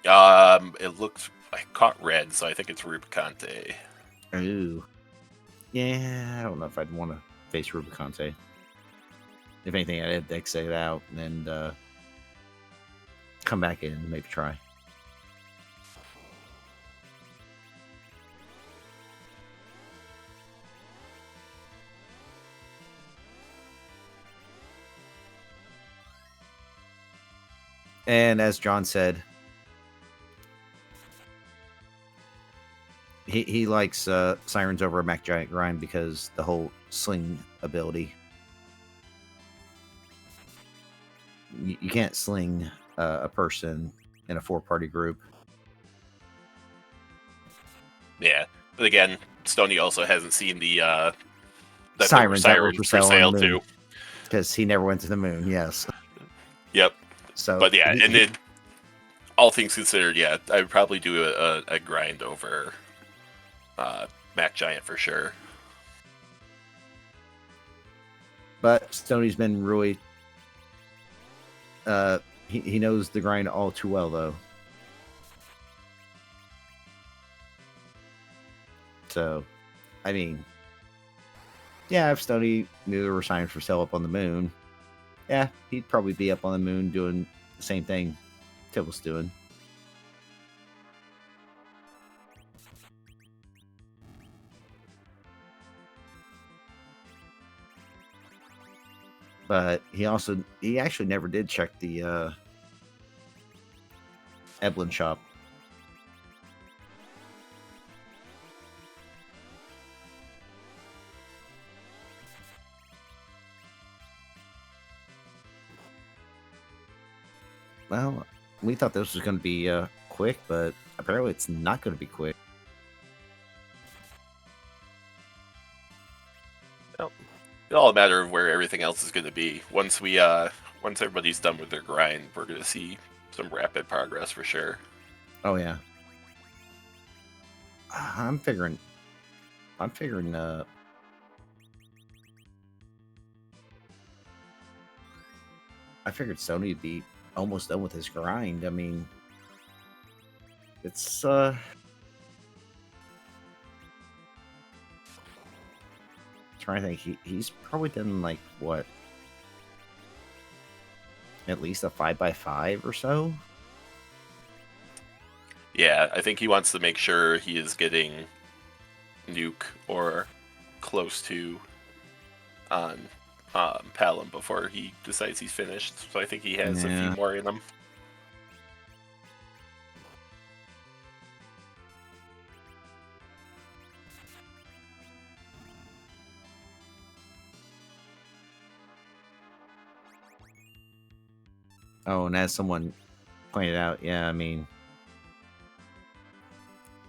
It looks I caught red, so I think it's Rubicante. Ooh. Yeah, I don't know if I'd want to face Rubicante. If anything, I'd exit out and come back in and maybe try. And as John said, he likes Sirens over a Mac Giant Grind because the whole sling ability. You can't sling a person in a 4-party group. Yeah, but again, Stony also hasn't seen the that there were Sirens that were sirens for for sale on sale the moon too. because he never went to the moon. Yes. Yep. So, But yeah, and then all things considered, yeah, I would probably do a grind over Mac Giant for sure. but Stoney's been really, he knows the grind all too well though. So, I mean, yeah, if Stoney knew there were signs for sale up on the moon, yeah, he'd probably be up on the moon doing the same thing Tibble's doing. But he actually never did check the Eblin shop. Well, we thought this was going to be quick, but apparently it's not going to be quick. Well, it's all a matter of where everything else is going to be. Once everybody's done with their grind, we're going to see some rapid progress for sure. Oh yeah. I'm figuring I figured Sony would be almost done with his grind. I mean, it's trying to think. He's probably done like what, at least a 5x5 or so. Yeah, I think he wants to make sure he is getting Nuke or close to on Palom before he decides he's finished. So I think he has a few more in him. Oh, and as someone pointed out, yeah, I mean,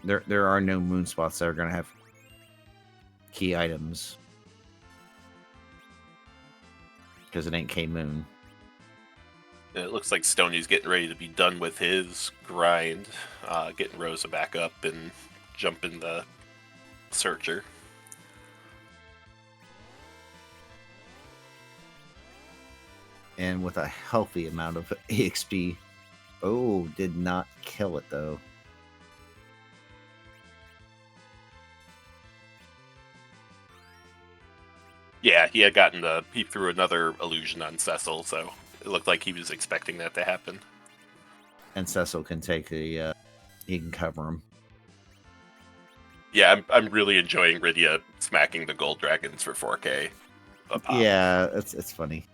there are no moon spots that are going to have key items because it ain't K Moon. And it looks like Stoney's getting ready to be done with his grind, getting Rosa back up and jumping the Searcher. And with a healthy amount of EXP. Oh, did not kill it though. Yeah, he had gotten he threw another illusion on Cecil, so it looked like he was expecting that to happen. And Cecil can take the, he can cover him. Yeah, I'm really enjoying Rydia smacking the gold dragons for 4K. Yeah, it's funny.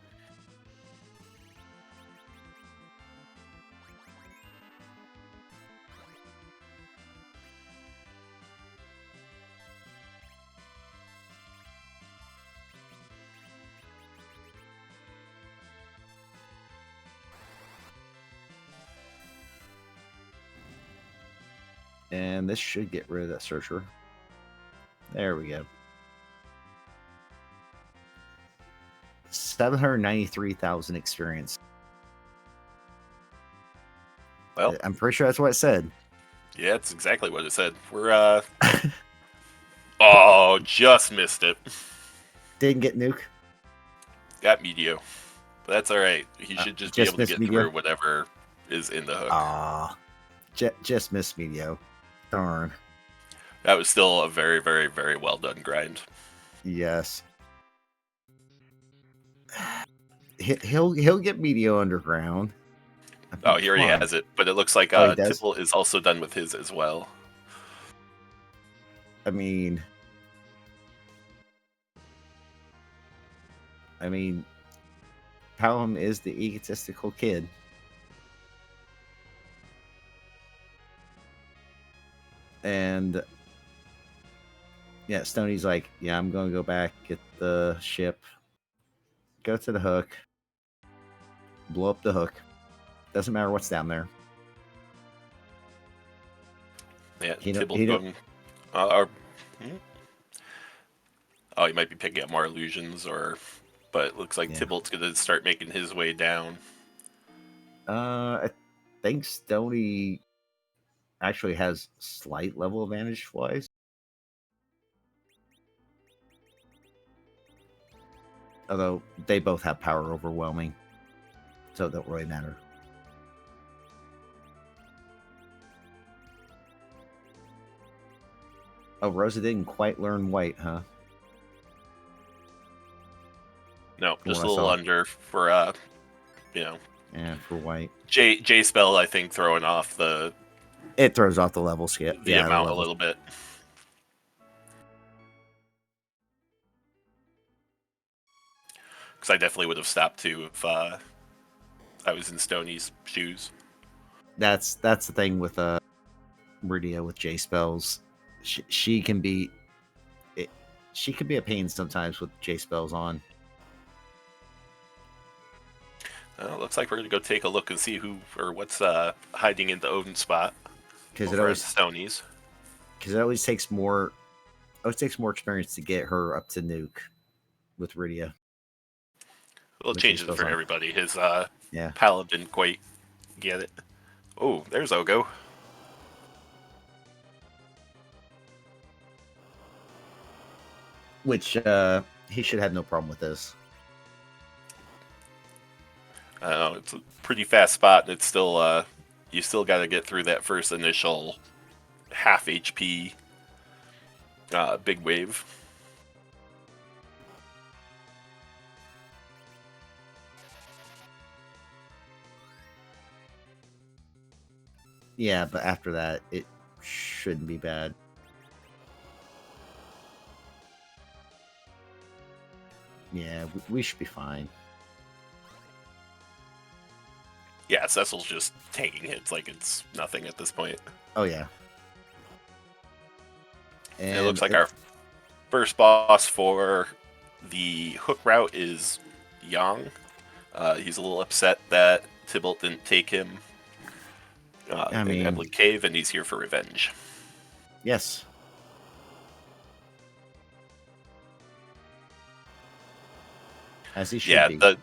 And this should get rid of that Searcher. There we go. 793,000 experience. Well, I'm pretty sure that's what it said. Yeah, it's exactly what it said. We're oh, just missed it. Didn't get nuke. Got Medio. But that's alright. He should just be able to get Medio through whatever is in the hook. Ah, just missed Medio. Darn. That was still a very, very, very well done grind. Yes. He'll get Medio underground. Oh, he already has it, but it looks like Tipple is also done with his as well. I mean, Palom is the egotistical kid. And yeah, Stoney's like, yeah, I'm going to go back, get the ship, go to the hook, blow up the hook. Doesn't matter what's down there. Yeah, Tibble's going. Oh, he might be picking up more illusions, but it looks like Yeah. Tybalt's gonna start making his way down. I think Stony actually has slight level advantage twice. Although they both have power overwhelming, so it don't really matter. Oh, Rosa didn't quite learn white, huh? No, From just what a I little saw. under for you know, Yeah, for white. J spell. I think throwing off It throws off the level scale. the Yeah, the amount a level. little bit. Because I definitely would have stopped too if I was in Stoney's shoes. That's the thing with Meridia with J spells. She can be it, she can be a pain sometimes with J spells on. Looks like we're gonna go take a look and see who or what's hiding in the Odin spot Because over at Stoney's. it always takes more. Always takes more experience to get her up to nuke with Rydia. Well, it With J changes spells for on. everybody. His Yeah. Palom didn't quite get it. Oh, there's Ogo. Which he should have no problem with this. It's a pretty fast spot, and it's still you still got to get through that first initial half HP big wave. Yeah, but after that, it shouldn't be bad. Yeah, we should be fine. Yeah, Cecil's just taking hits like it's nothing at this point. Oh yeah. And it looks like it, our first boss for the hook route is Yang. He's a little upset that Tybalt didn't take him in Ebling Cave, and he's here for revenge. Yes. As he should be.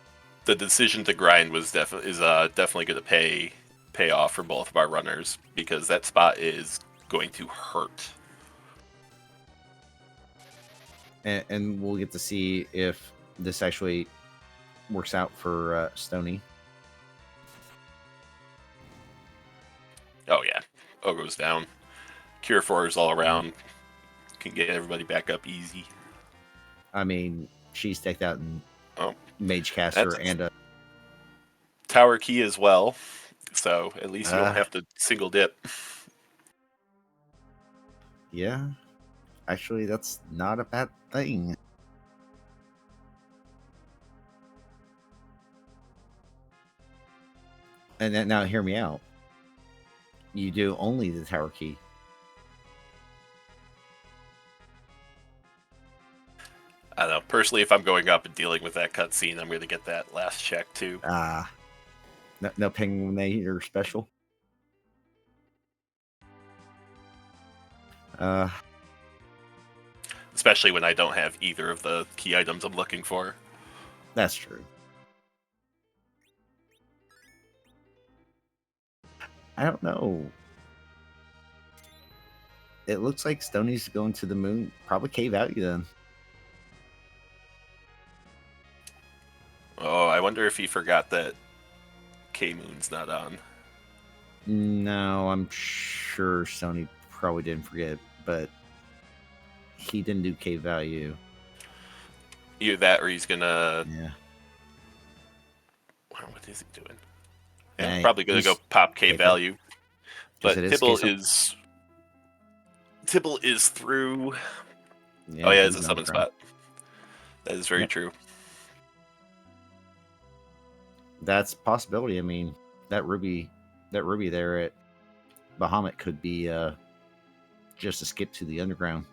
The decision to grind was definitely going to pay off for both of our runners, because that spot is going to hurt. And we'll get to see if this actually works out for Stony. Oh yeah, Ogo's down. Cure 4s all around. Can get everybody back up easy. I mean, she's taken out in Mage Caster and a Tower Key as well, so at least you don't have to single dip. Yeah, actually, that's not a bad thing. And then, now, hear me out. You do only the Tower Key. I don't know. Personally, if I'm going up and dealing with that cutscene, I'm going to get that last check too. No penguin or special. Especially when I don't have either of the key items I'm looking for. That's true. I don't know. It looks like Stoney's going to the moon. Probably K value then. Oh, I wonder if he forgot that K-Moon's not on. No, I'm sure Sony probably didn't forget, but he didn't do K value. Either that or he's gonna. Yeah. What is he doing? Yeah, probably gonna go pop K value. But Tibble is through. Yeah, oh yeah, it's a summon spot. That is very true. That's a possibility. I mean, that ruby there at Bahamut could be just a skip to the underground.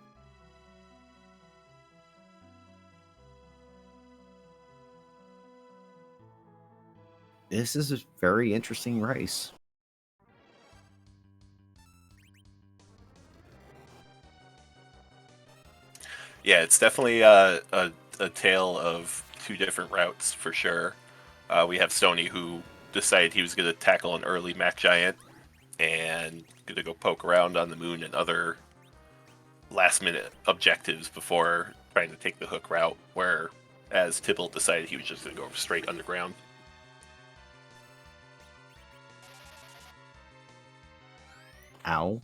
This is a very interesting race. Yeah, it's definitely a tale of two different routes for sure. We have Stony who decided he was going to tackle an early Mac Giant and going to go poke around on the moon and other last minute objectives before trying to take the hook route, whereas Tibble decided he was just going to go straight underground. Ow.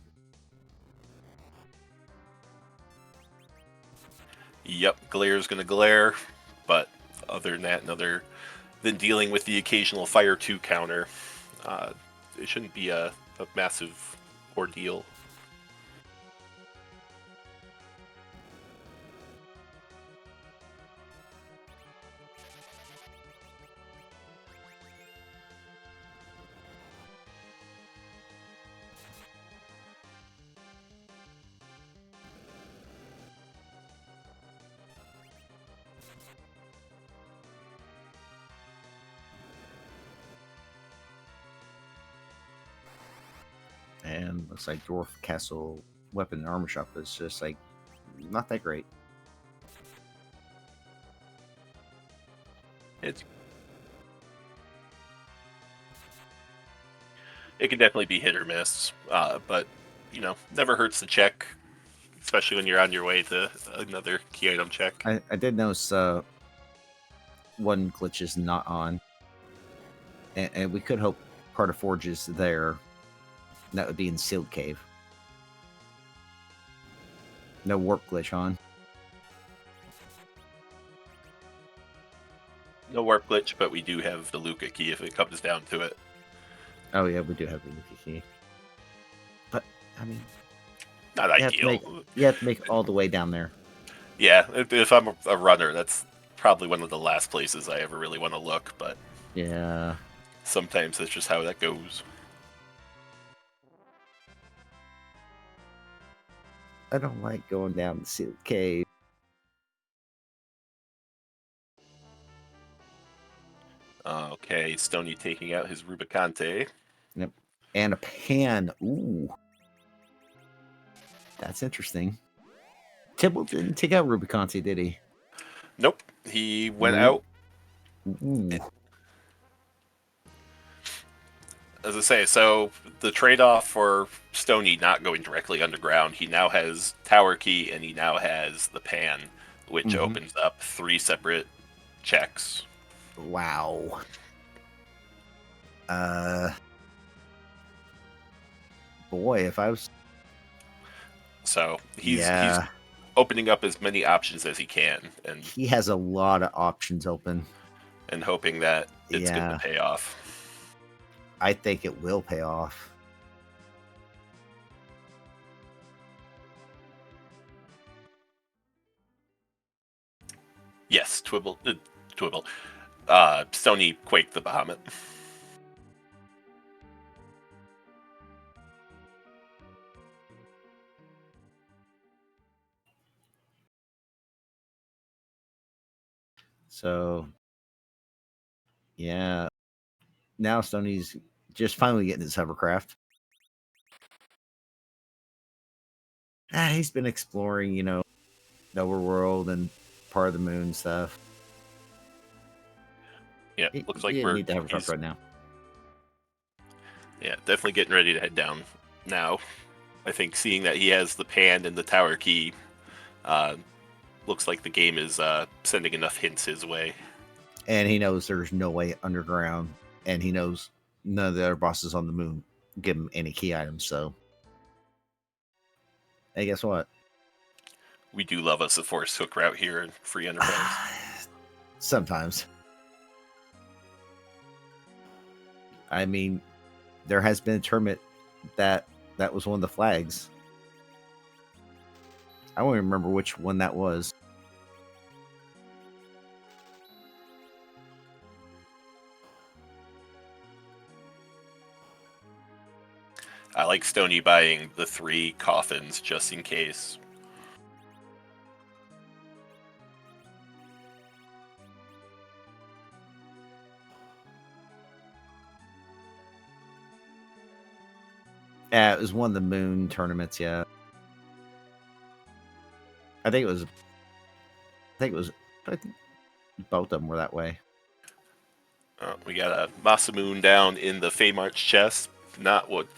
Yep, Glare's going to glare, but other than that, and other than dealing with the occasional Fire 2 counter, uh, it shouldn't be a massive ordeal. And looks like Dwarf Castle Weapon and Armor Shop is just like not that great. It's It can definitely be hit or miss, but never hurts to check, especially when you're on your way to another key item check. I did notice one glitch is not on, and we could hope part of Forge is there. That would be in Sealed Cave. No warp glitch on. No warp glitch, but we do have the Luca key if it comes down to it. Oh yeah, we do have the Lucky key. But I mean, Not ideal. You have to make it all the way down there. Yeah, if I'm a runner, that's probably one of the last places I ever really want to look, but Yeah. sometimes that's just how that goes. I don't like going down the Sealed Cave. Okay, Stony taking out his Rubicante. Yep. And a pan. Ooh. That's interesting. Tibble didn't take out Rubicante, did he? Nope, he went Ooh. out. Ooh. As I say, so the trade-off for Stony not going directly underground, he now has Tower Key and he now has the Pan, which opens up 3 separate checks. Wow. Boy, if I was... So he's opening up as many options as he can, and he has a lot of options open. And hoping that it's going to pay off. I think it will pay off. Yes, Twibble. Stony quaked the Bahamut. So, yeah. Now Stony's just finally getting his hovercraft. He's been exploring, the overworld and part of the moon stuff. Yeah, looks like we we're need the hovercraft right now. Yeah, definitely getting ready to head down now. I think seeing that he has the Pan and the Tower Key, looks like the game is sending enough hints his way. And he knows there's no way underground, and he knows none of the other bosses on the moon give him any key items. So, hey, guess what? We do love us a force hook route here in Free Enterprise. Sometimes. I mean, there has been a tournament that was one of the flags. I don't even remember which one that was. I like Stony buying the 3 coffins just in case. Yeah, it was one of the moon tournaments, yeah. I think it was think it was. I think both of them were that way. We got a Masamune down in the Feymarch chest. Not what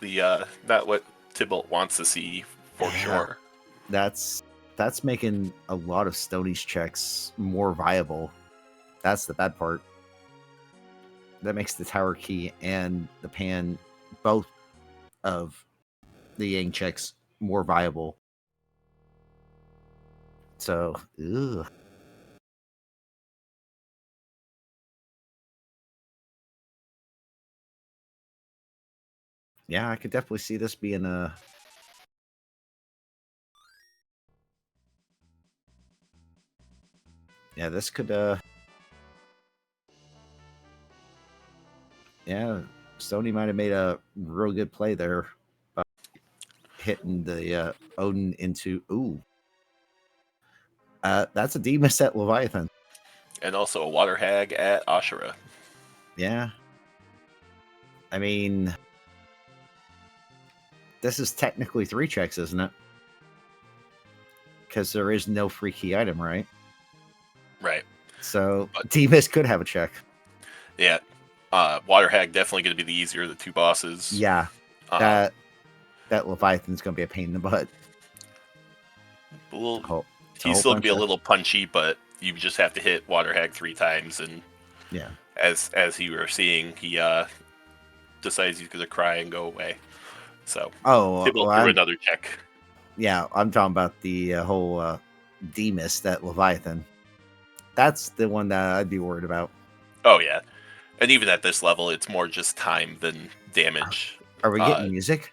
Tybalt wants to see for Yeah. sure. That's making a lot of Stoney's checks more viable. That's the bad part. That makes the tower key and the pan, both of the Yang checks, more viable. So, ugh. Yeah, I could definitely see this being a. Yeah, this could. Yeah, Stoney might have made a real good play there, by hitting the Odin into. Ooh, that's a Demus at Leviathan. And also a Water Hag at Ashura. Yeah, I mean, this is technically 3 checks, isn't it? Because there is no free key item, right? Right. So Demus could have a check. Yeah. Water Hag definitely going to be the easier of the 2 bosses. Yeah, that Leviathan's going to be a pain in the butt. He's still going to be a little punchy, but you just have to hit Water Hag 3 times, and yeah, as you were seeing, he decides he's going to cry and go away. So Tybalt threw another check. Yeah, I'm talking about the whole Demus, that Leviathan. That's the one that I'd be worried about. Oh yeah, and even at this level, it's more just time than damage. Are we getting music?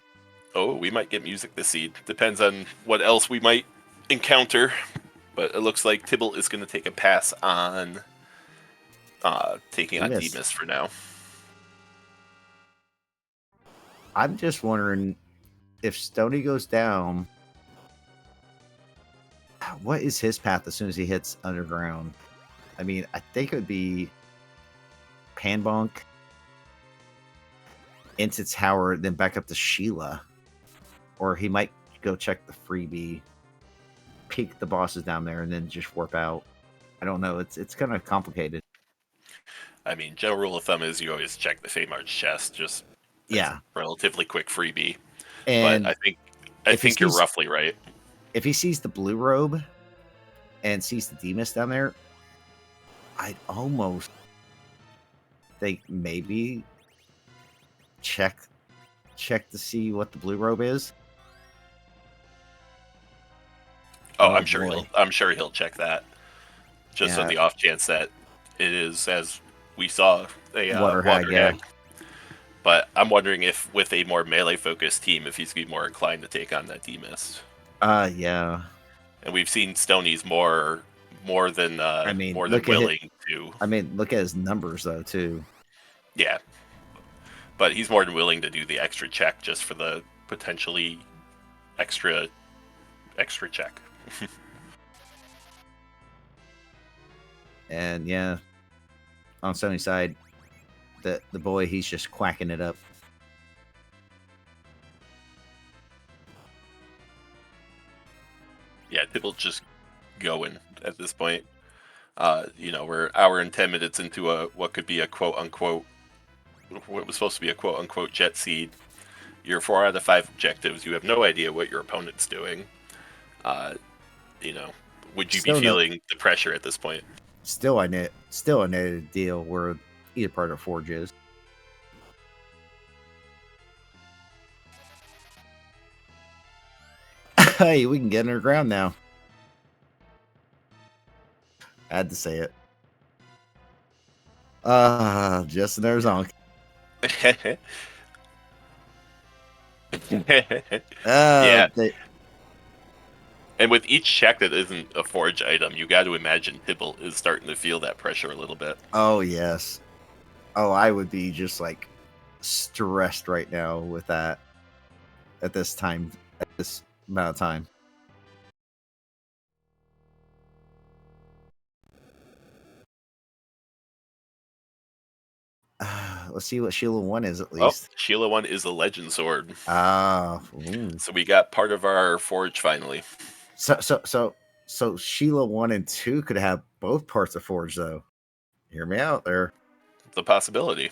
Oh, we might get music this seed. Depends on what else we might encounter. But it looks like Tybalt is going to take a pass on taking on Demus for now. I'm just wondering if Stoney goes down, what is his path as soon as he hits underground? I mean, I think it would be Panbonk into tower, then back up to Sheila. Or he might go check the freebie, peek the bosses down there, and then just warp out. I don't know. It's kind of complicated. I mean, general rule of thumb is you always check the Feymarch chest, just relatively quick freebie. And but I think you're roughly right. If he sees the blue robe and sees the Demus down there, I'd almost think maybe check to see what the blue robe is. Oh, I'm sure he'll check that. Just on the off chance that it is, as we saw, a water hag. Yeah. But I'm wondering if, with a more melee focused team, if he's going to be more inclined to take on that Demus. Yeah. And we've seen Stoney's more than willing to. I mean, look at his numbers though too. Yeah. But he's more than willing to do the extra check just for the potentially extra check. And yeah, on Sony's side, the boy, he's just quacking it up. Yeah, Tybalt's just going at this point. We're an hour and 10 minutes into what could be a quote unquote, what was supposed to be a quote unquote jet seed. You're 4 out of 5 objectives. You have no idea what your opponent's doing. Would you be feeling the pressure at this point? Still, I need a deal where either part of Forge is. Hey, we can get underground now. I had to say it. Just another zonk. Yeah. And with each check that isn't a forge item, you got to imagine Tybalt is starting to feel that pressure a little bit. Oh, yes. Oh, I would be just like stressed right now with that at this time, at this amount of time. Let's see what Sheila 1 is at least. Oh, Sheila 1 is a legend sword. So we got part of our forge finally. So So Sheila 1 and 2 could have both parts of Forge, though. Hear me out there. It's a possibility.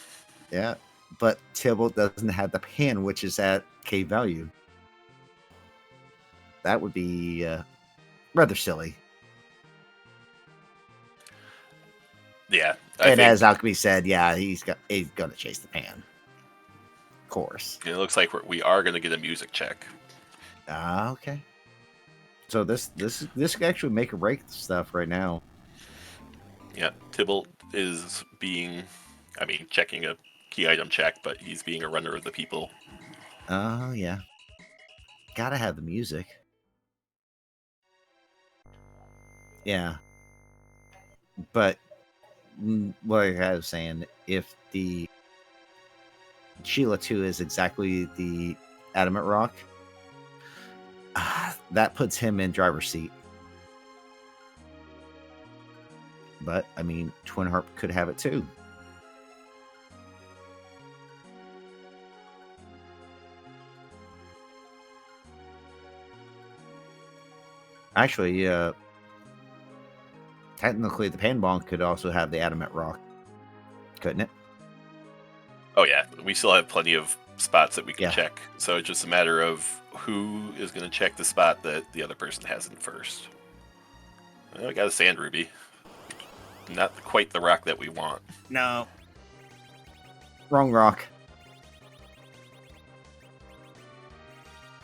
Yeah. But Tybalt doesn't have the pan, which is at K value. That would be rather silly. Yeah. And as Alchemy said, yeah, he's going to chase the pan. Of course. It looks like we are going to get a music check. Okay. So this could actually make or break stuff right now. Yeah, Tybalt is checking a key item check, but he's being a runner of the people. Oh, yeah. Gotta have the music. Yeah. But like I was saying, if the Sheila 2 is exactly the Adamant Rock, that puts him in driver's seat. But, I mean, Twin Harp could have it too. Actually, technically, the Panbonk could also have the Adamant Rock, couldn't it? Oh, yeah. We still have plenty of spots that we can Yeah. check. So it's just a matter of who is going to check the spot that the other person hasn't first. Well, we got a Sand Ruby. Not quite the rock that we want. No. Wrong rock.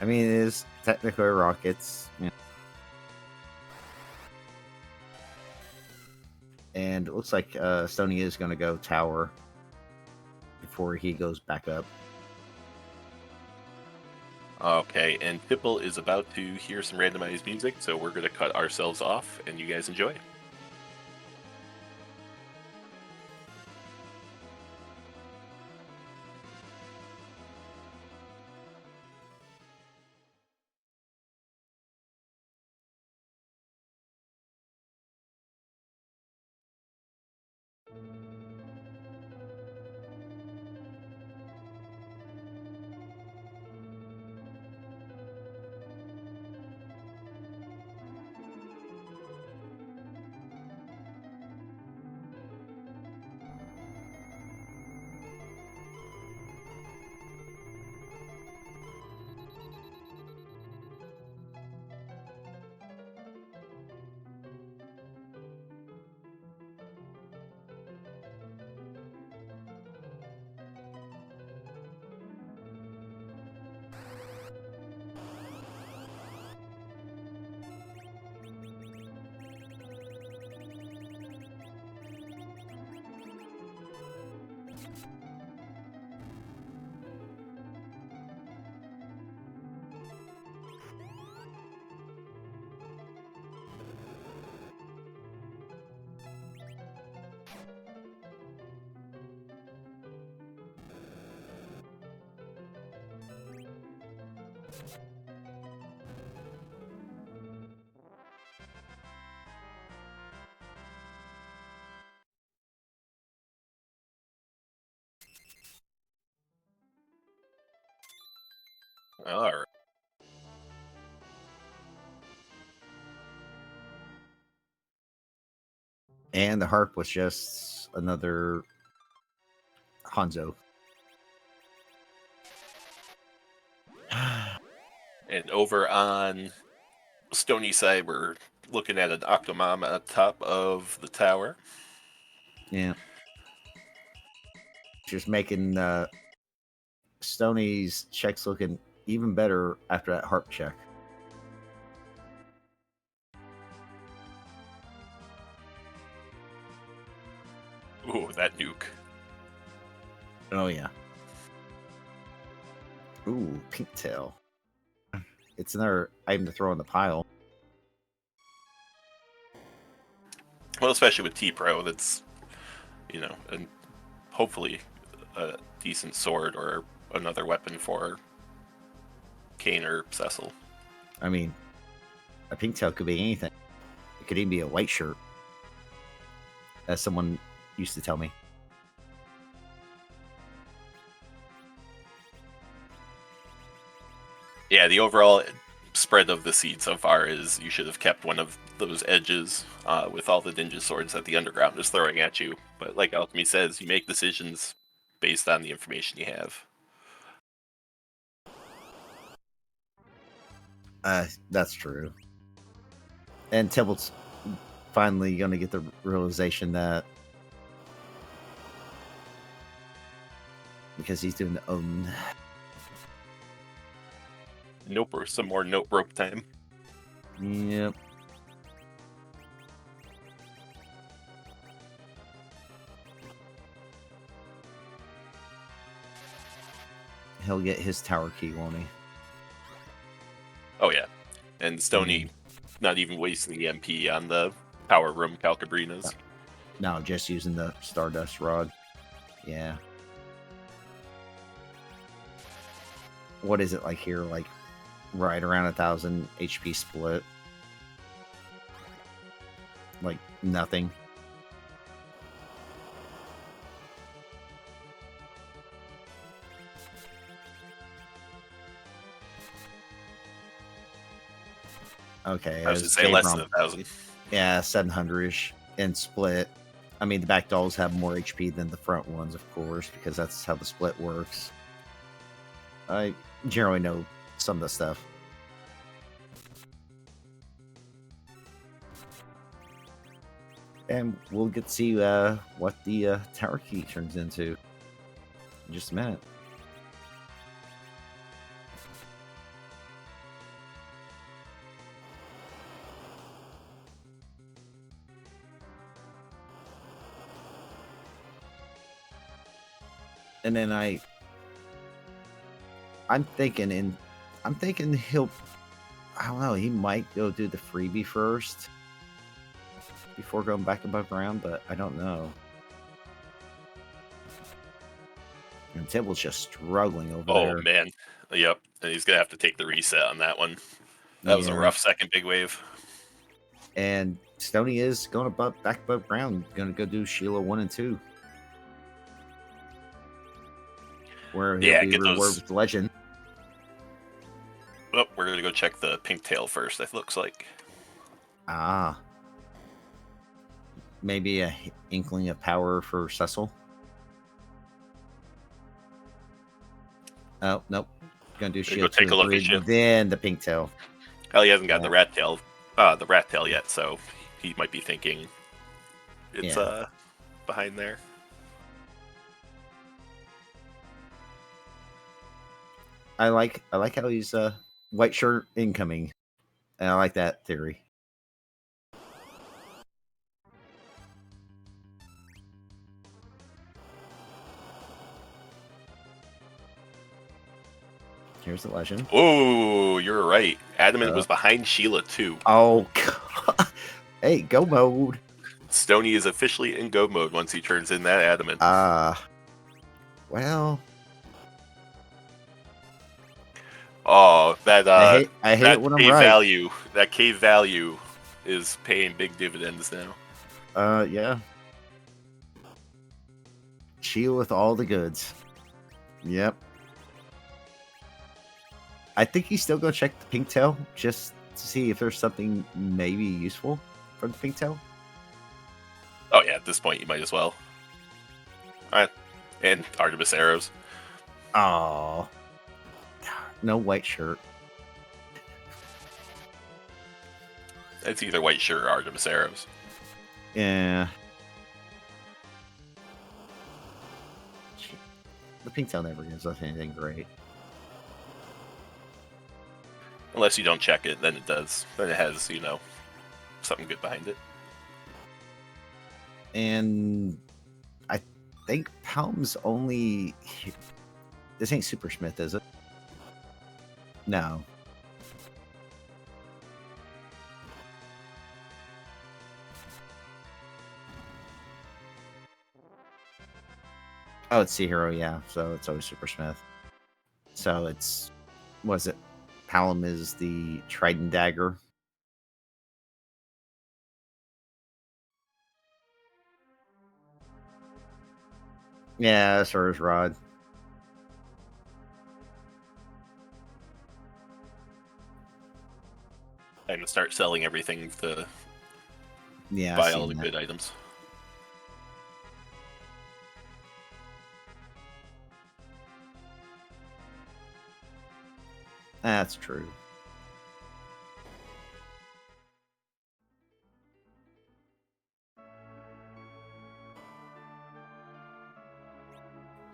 I mean, it is technically a rock. It's... You know. And it looks like Stony is going to go tower before he goes back up. Okay, and Pipple is about to hear some randomized music, so we're going to cut ourselves off, and you guys enjoy. All right. And the harp was just another Hanzo. And over on Stony side, we're looking at an Octomom at the top of the tower. Yeah. Just making Stony's checks looking even better after that harp check. Ooh, that nuke. Oh, yeah. Ooh, pink tail. It's another item to throw in the pile. Well, especially with T-Pro, that's, and hopefully a decent sword or another weapon for Kane or Cecil. I mean, a pink tail could be anything. It could even be a white shirt, as someone used to tell me. Yeah, the overall spread of the seed so far is you should have kept one of those edges with all the ninja swords that the underground is throwing at you. But like Alchemy says, you make decisions based on the information you have. That's true. And Tybalt's finally going to get the realization that because he's doing the own. Nope, or some more note rope time. Yep. He'll get his tower key, won't he? Oh yeah, and Stony not even wasting the MP on the power room Calcabrinas. No, just using the Stardust Rod. Yeah. What is it like here? Like right around 1,000 HP split. Like nothing. Okay, I was just saying less than 1,000. Yeah, 700-ish in split. I mean, the back dolls have more HP than the front ones, of course, because that's how the split works. I generally know some of the stuff. And we'll get to see what the tower key turns into in just a minute. And then I'm thinking he'll, I don't know, he might go do the freebie first before going back above ground, but I don't know. And Tybalt's just struggling over there. Oh man, yep, and he's gonna have to take the reset on that one. That was a rough second big wave. And Stony is going back above ground, going to go do Sheila 1 and 2. Where he'll be rewarded with Legend. Oh, we're going to go check the pink tail first, it looks like. Ah. Maybe a inkling of power for Cecil. Oh, nope. Going to do Sheila 2 and 3, then the pink tail. Hell, he hasn't got the rat tail yet, so he might be thinking it's behind there. I like how he's white shirt incoming, and I like that theory. Here's the legend. Oh, you're right. Adamant was behind Sheila too. Oh, God. Hey, go mode. Stony is officially in go mode once he turns in that Adamant. Well. Oh, that I hate it when I'm right. That cave value is paying big dividends now. Yeah. Sheila with all the goods. Yep. I think he's still gonna check the pink tail just to see if there's something maybe useful from the pink tail. Oh yeah, at this point you might as well. Alright. And Artemis arrows. Oh. No white shirt. It's either white shirt or Artemis arrows. Yeah. The pink tail never gives us anything great. Unless you don't check it, then it does. Then it has, something good behind it. And I think Palom's only... This ain't Super Smith, is it? No. Oh, it's Sea Hero, yeah. So it's always Super Smith. So it's... Was it? Palom is the Trident Dagger. Yeah, so is Rod. And start selling everything to Yeah, I've buy all the seen that. good items. That's true.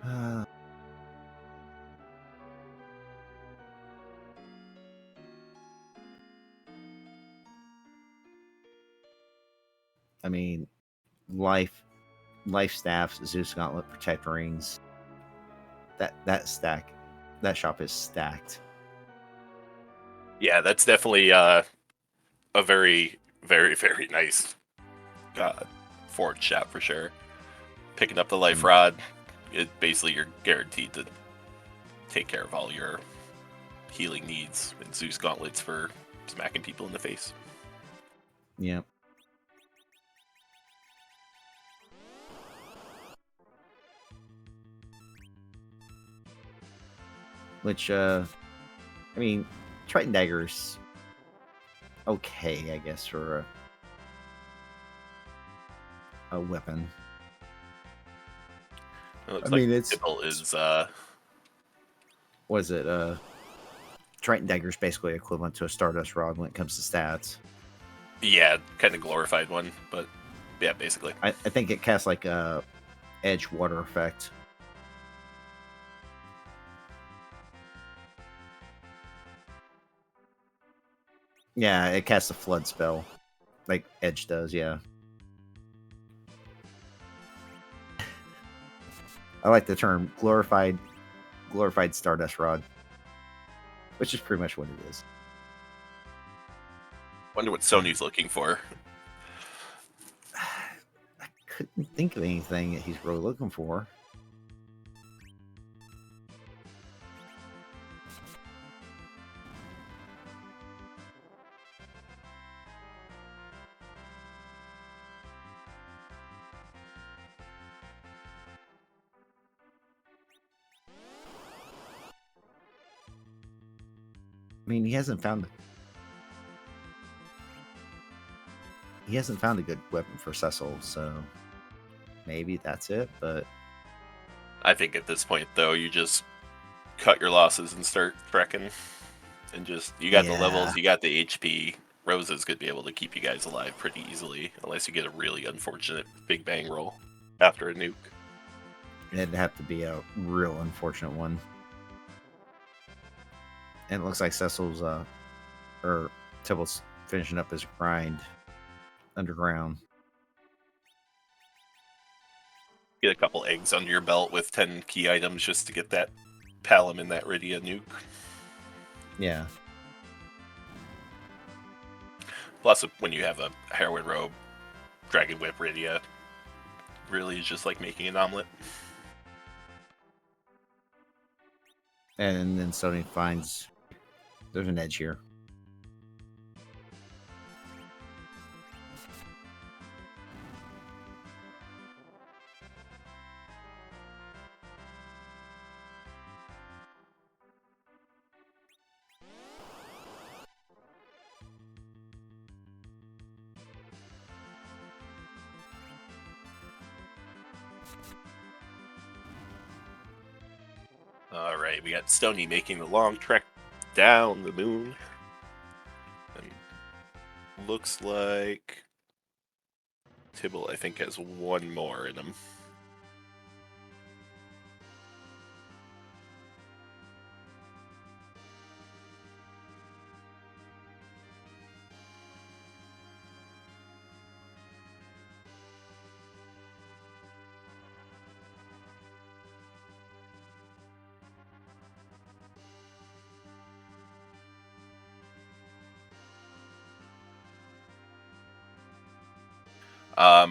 Uh, I mean, life, life staffs, Zeus Gauntlet, Protect Rings. That stack, that shop is stacked. Yeah, that's definitely a very, very, very nice uh, forge shop for sure. Picking up the life Mm, rod, basically you're guaranteed to take care of all your healing needs, and Zeus gauntlets for smacking people in the face. yeah. Which, I mean, Triton Dagger's okay, I guess, for a weapon. It I looks like mean, it's Tibble is was it Triton Dagger's basically equivalent to a Stardust Rod when it comes to stats. yeah, kind of glorified one, but yeah, basically. I think it casts like a edge water effect. Yeah, it casts a flood spell, like Edge does. Yeah, I like the term glorified Stardust Rod, which is pretty much what it is. Wonder what Sony's looking for. I couldn't think of anything that he's really looking for. I mean, he hasn't found a good weapon for Cecil, so maybe that's it. But I think at this point, though, you just cut your losses and start trekking, and just you got the levels, yeah, you got the HP. Roses could be able to keep you guys alive pretty easily, unless you get a really unfortunate Big Bang roll after a nuke. it'd have to be a real unfortunate one. And it looks like Cecil's or Tibble's finishing up his grind underground. Get a couple eggs under your belt with 10 key items just to get that Palom and that Rydia nuke. Yeah. Plus, when you have a Heroin Robe, Dragon Whip Rydia, really is just like making an omelet. And then Sony finds there's an edge here. Alright, we got Stony making the long trek down the moon. And looks like Tibble, I think, has one more in him.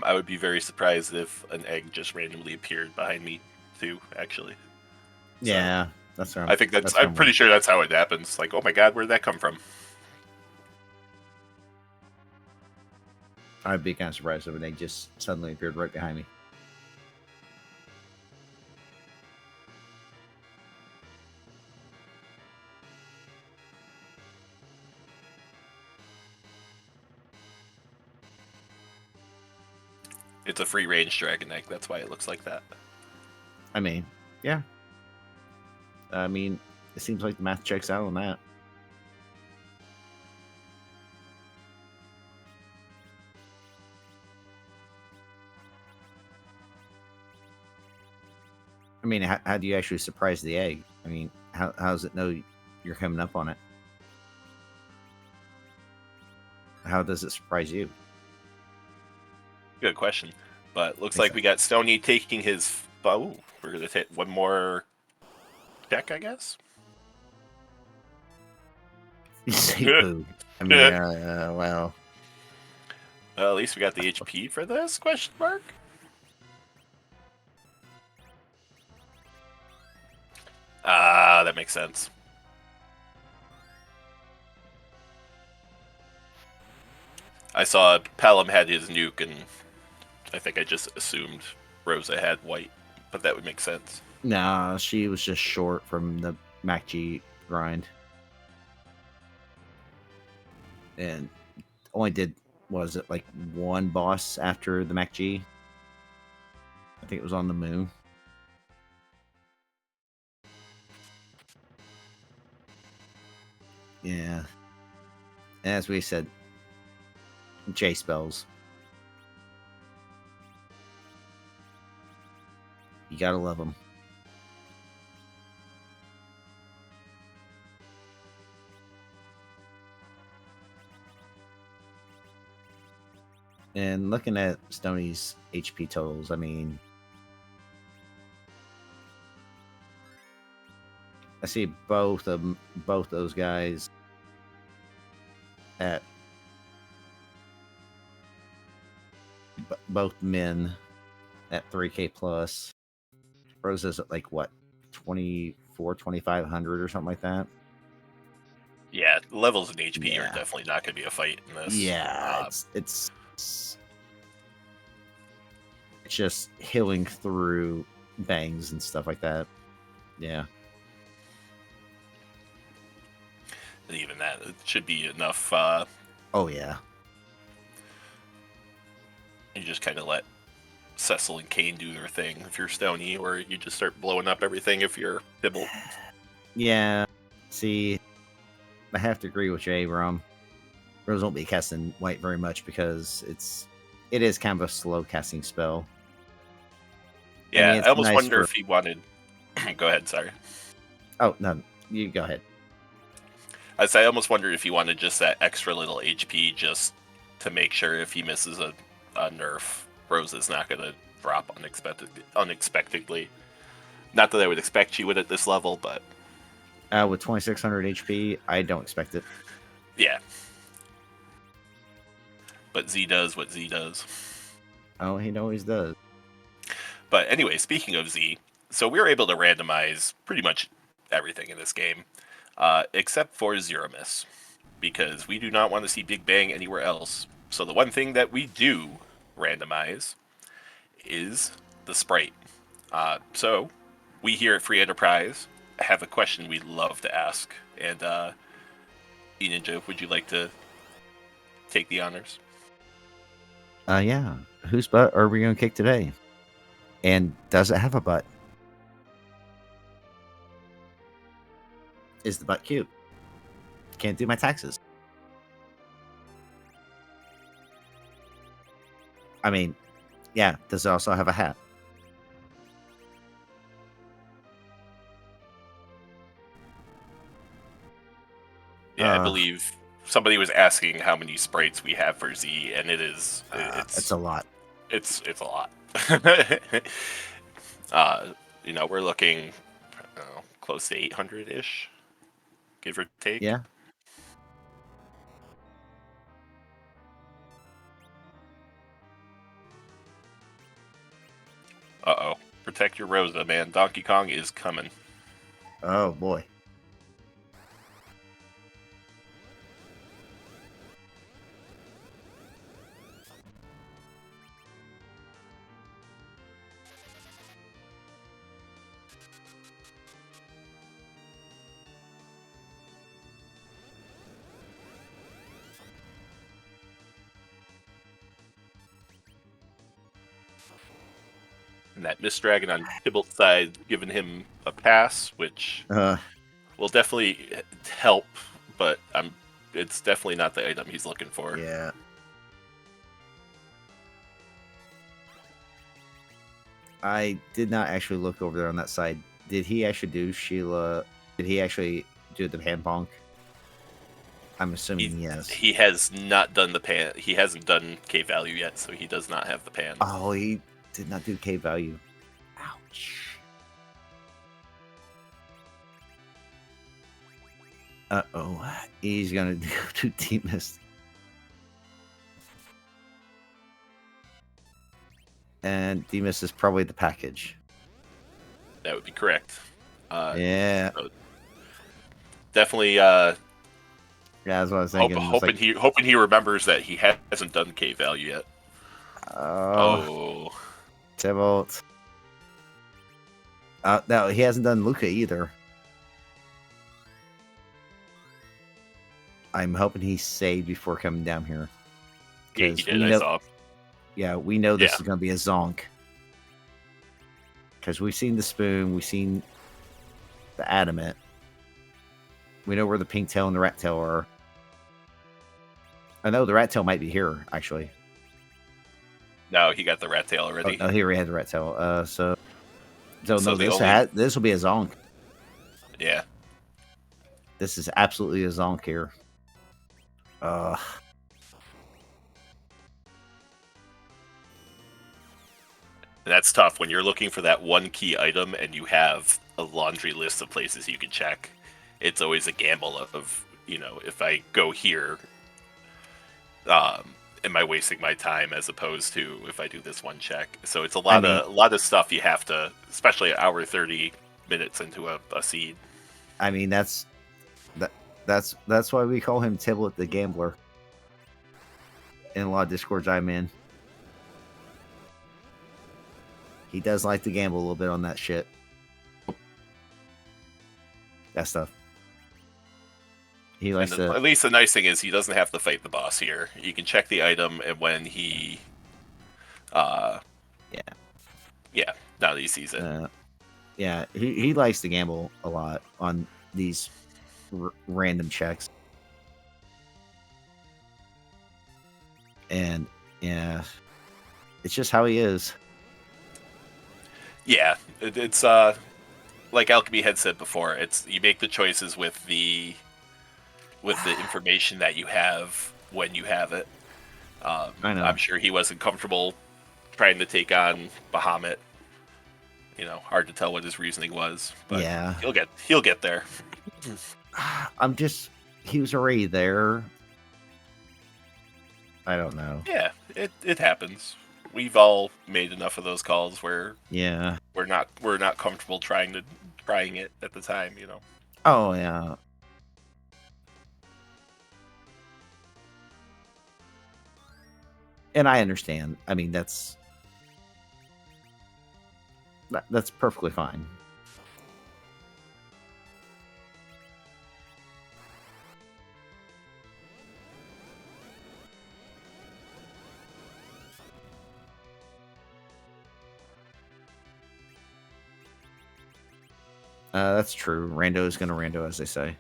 I would be very surprised if an egg just randomly appeared behind me, too, actually. Yeah, that's I think I'm pretty sure that's how it happens. Like, oh my god, where'd that come from? I'd be kind of surprised if an egg just suddenly appeared right behind me. It's a free range dragon egg. That's why it looks like that. I mean, yeah. I mean, it seems like the math checks out on that. I mean, how do you actually surprise the egg? I mean, how does it know you're coming up on it? How does it surprise you? Good question. But looks like we got Stony taking his. Oh, we're gonna take one more check, I guess. You say boo. I mean, well. Well, at least we got the HP for this? Question mark. Ah, that makes sense. I saw Palom had his nuke, and I think I just assumed Rosa had white, but that would make sense. Nah, she was just short from the MacG grind. And only did, was it like one boss after the MacG? I think it was on the moon. Yeah. As we said, J spells. You gotta love them. And looking at Stoney's HP totals, I mean, I see both those guys at both men at 3K plus. Rosa's at like what, 2,500 or something like that. Yeah, levels in HP are definitely not going to be a fight in this. Yeah, it's just healing through bangs and stuff like that. Yeah. And even that, it should be enough. Oh yeah. You just kind of let Cecil and Kane do their thing if you're Stony, or you just start blowing up everything if you're Dibble. Yeah. See, I have to agree with Jay, Rum. Rose won't be casting white very much because it is kind of a slow casting spell. Yeah, I mean, I almost wonder if he wanted. Go ahead, sorry. Oh no, you go ahead. I almost wondered if he wanted just that extra little HP just to make sure if he misses a nerf, Rose is not going to drop unexpectedly. Not that I would expect you would at this level, but With 2,600 HP, I don't expect it. Yeah. But Z does what Z does. Oh, he always does. But anyway, speaking of Z, so we were able to randomize pretty much everything in this game, except for Zero Miss, because we do not want to see Big Bang anywhere else. So the one thing that we do randomize is the sprite. So we here at Free Enterprise have a question we'd love to ask. And E-Ninja, would you like to take the honors? Yeah. Whose butt are we going to kick today? And does it have a butt? Is the butt cute? Can't do my taxes. I mean, yeah. Does it also have a hat? Yeah, I believe somebody was asking how many sprites we have for Z, and it's a lot. It's a lot. We're looking close to 800-ish, give or take. Yeah. Uh-oh. Protect your Rosa, man. Donkey Kong is coming. Oh, boy. And that Mist Dragon on Tybalt's side giving him a pass, which will definitely help, but it's definitely not the item he's looking for. Yeah. I did not actually look over there on that side. Did he actually do Sheila? Did he actually do the pan bonk? I'm assuming yes. He has not done the pan. He hasn't done K value yet, so he does not have the pan. Oh, he did not do K value. Ouch. Uh-oh. He's going to do Team Mist. And Demus is probably the package. That would be correct. Yeah. So definitely. Yeah, that's what I was thinking. Hoping he remembers that he hasn't done K value yet. Oh. Tybalt. No, he hasn't done Luca either. I'm hoping he saved before coming down here. Yeah, he did. I saw. Yeah, we know this is going to be a zonk. Because we've seen the spoon, we've seen the adamant. We know where the pink tail and the rat tail are. I know the rat tail might be here, actually. No, he got the rat tail already. Oh, he already had the rat tail. So no, this will be a zonk. Yeah. This is absolutely a zonk here. That's tough when you're looking for that one key item and you have a laundry list of places you can check. It's always a gamble of if I go here, am I wasting my time as opposed to if I do this one check? So it's a lot of stuff you have to, especially an hour 30 minutes into a seed. I mean that's why we call him Tybalt the Gambler. In a lot of Discords I'm in. He does like to gamble a little bit on that shit. That stuff. He likes to. At least the nice thing is he doesn't have to fight the boss here. He can check the item, and when he, now that he sees it. Yeah, he likes to gamble a lot on these random checks. And yeah, it's just how he is. Yeah, it's like Alchemy had said before. It's you make the choices with the information that you have when you have it. I know. I'm sure he wasn't comfortable trying to take on Bahamut. Hard to tell what his reasoning was, but yeah, he'll get there. He was already there. I don't know. Yeah, it happens. We've all made enough of those calls where we're not comfortable trying it at the time, Oh yeah. And I understand. I mean that's perfectly fine. That's true. Rando is going to rando, as they say.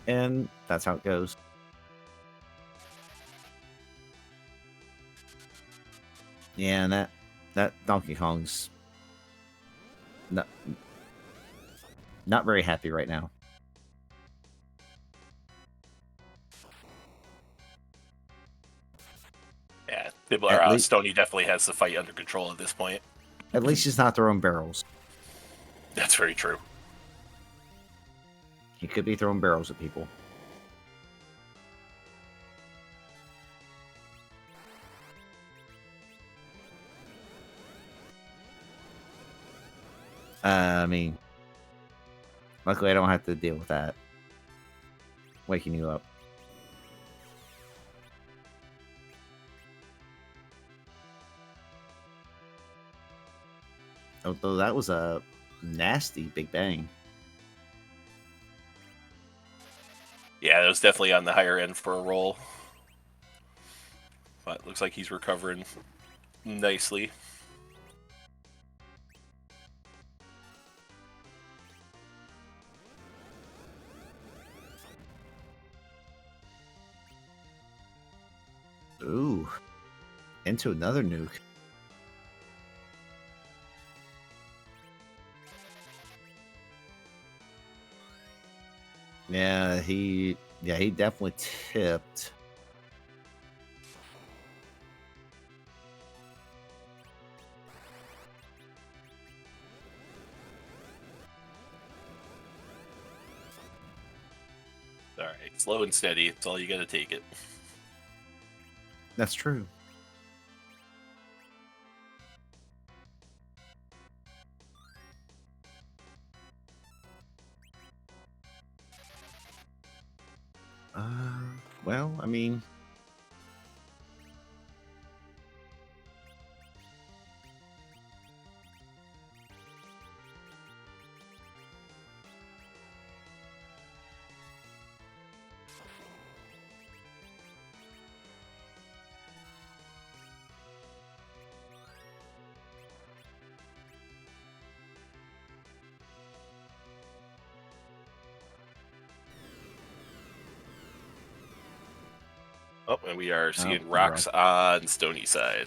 And that's how it goes. Yeah, and that Donkey Kong's not very happy right now. Yeah, Stoney definitely has the fight under control at this point. At least he's not throwing barrels. That's very true. He could be throwing barrels at people. I mean, luckily I don't have to deal with that. Waking you up. Although that was a nasty Big Bang. Yeah, that was definitely on the higher end for a roll. But looks like he's recovering nicely. Into another nuke. Yeah, he definitely tipped. All right, slow and steady. It's all you got to take it. That's true. Well, I mean, Oh, and we are seeing you're rocks on Stony side.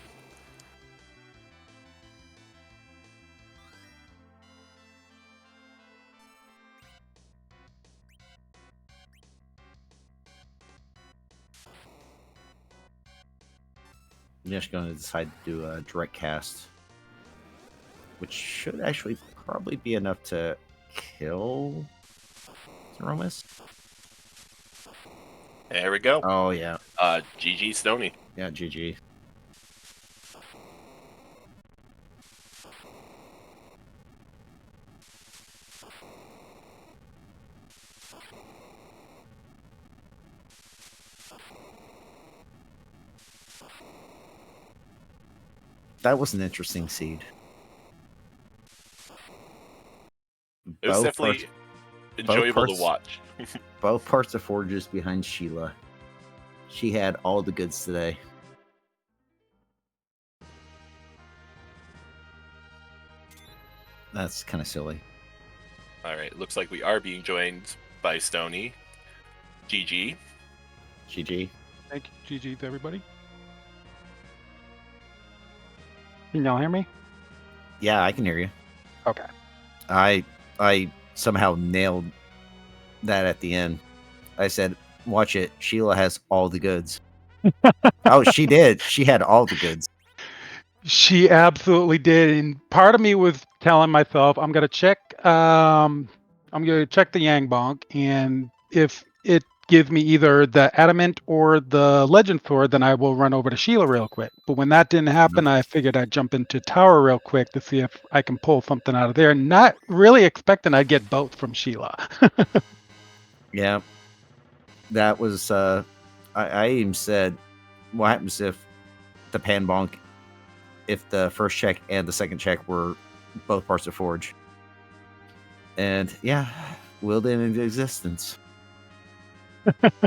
I'm just going to decide to do a direct cast, which should actually probably be enough to kill Zeromus. There we go. Oh, yeah. GG Stony. Yeah, GG. That was an interesting seed. It was definitely enjoyable to watch. Both parts of Forges behind Sheila. She had all the goods today. That's kind of silly. All right, looks like we are being joined by Stony. GG. GG. Thank you. GG to everybody. Can y'all hear me? Yeah, I can hear you. Okay. I somehow nailed that at the end. I said, watch it. Sheila has all the goods. Oh, she did. She had all the goods. She absolutely did. And part of me was telling myself, I'm gonna check the Yang Bonk, and if it gives me either the Adamant or the Legend Sword, then I will run over to Sheila real quick. But when that didn't happen, I figured I'd jump into Tower real quick to see if I can pull something out of there. Not really expecting I'd get both from Sheila. Yeah. That was I even said, what happens if the pan bonk, if the first check and the second check were both parts of Forge? And yeah, willed it into existence. But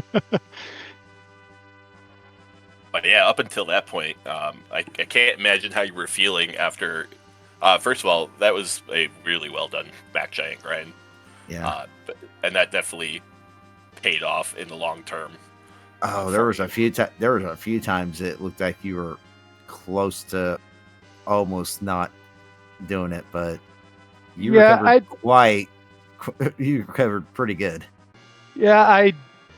yeah, up until that point, I can't imagine how you were feeling after. First of all, that was a really well done back giant grind. Yeah. And that definitely paid off in the long term. Oh, there was a few times it looked like you were close to almost not doing it, but you recovered pretty good. Yeah, I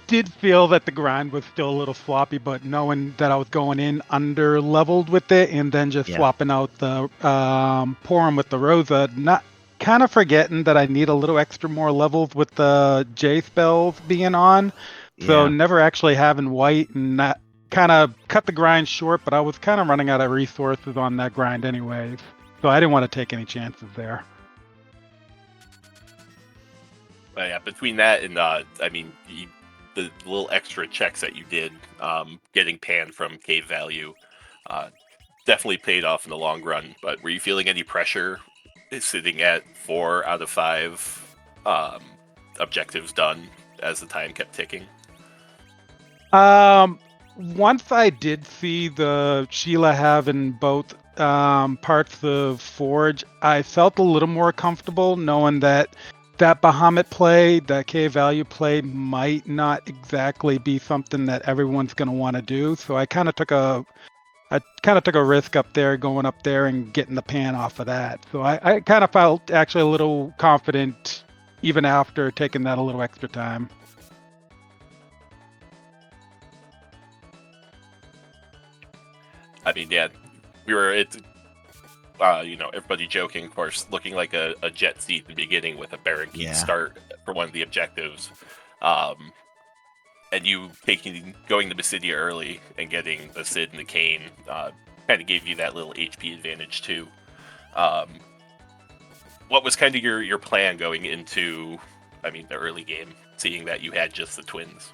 did feel that the grind was still a little sloppy, but knowing that I was going in under leveled with it and then just swapping out the Porum with the Rosa, not kind of forgetting that I need a little extra more levels with the J spells being on. So never actually having white, and that kind of cut the grind short, but I was kind of running out of resources on that grind anyways. So I didn't want to take any chances there. Yeah, between that and I mean, the little extra checks that you did, getting panned from cave value, definitely paid off in the long run. But were you feeling any pressure sitting at 4 out of 5 objectives done as the time kept ticking? Once I did see the Sheila having both parts of Forge, I felt a little more comfortable knowing that Bahamut play, that K value play, might not exactly be something that everyone's going to want to do. So I kind of took a I kind of took a risk up there, going up there and getting the pan off of that. So I kind of felt actually a little confident even after taking that a little extra time. I mean, yeah, we were everybody joking, of course, looking like a jet seat in the beginning with a barricade start for one of the objectives. And you going to Basidia early and getting the Sid and the Cane kind of gave you that little HP advantage too. What was kind of your plan going into, the early game, seeing that you had just the twins?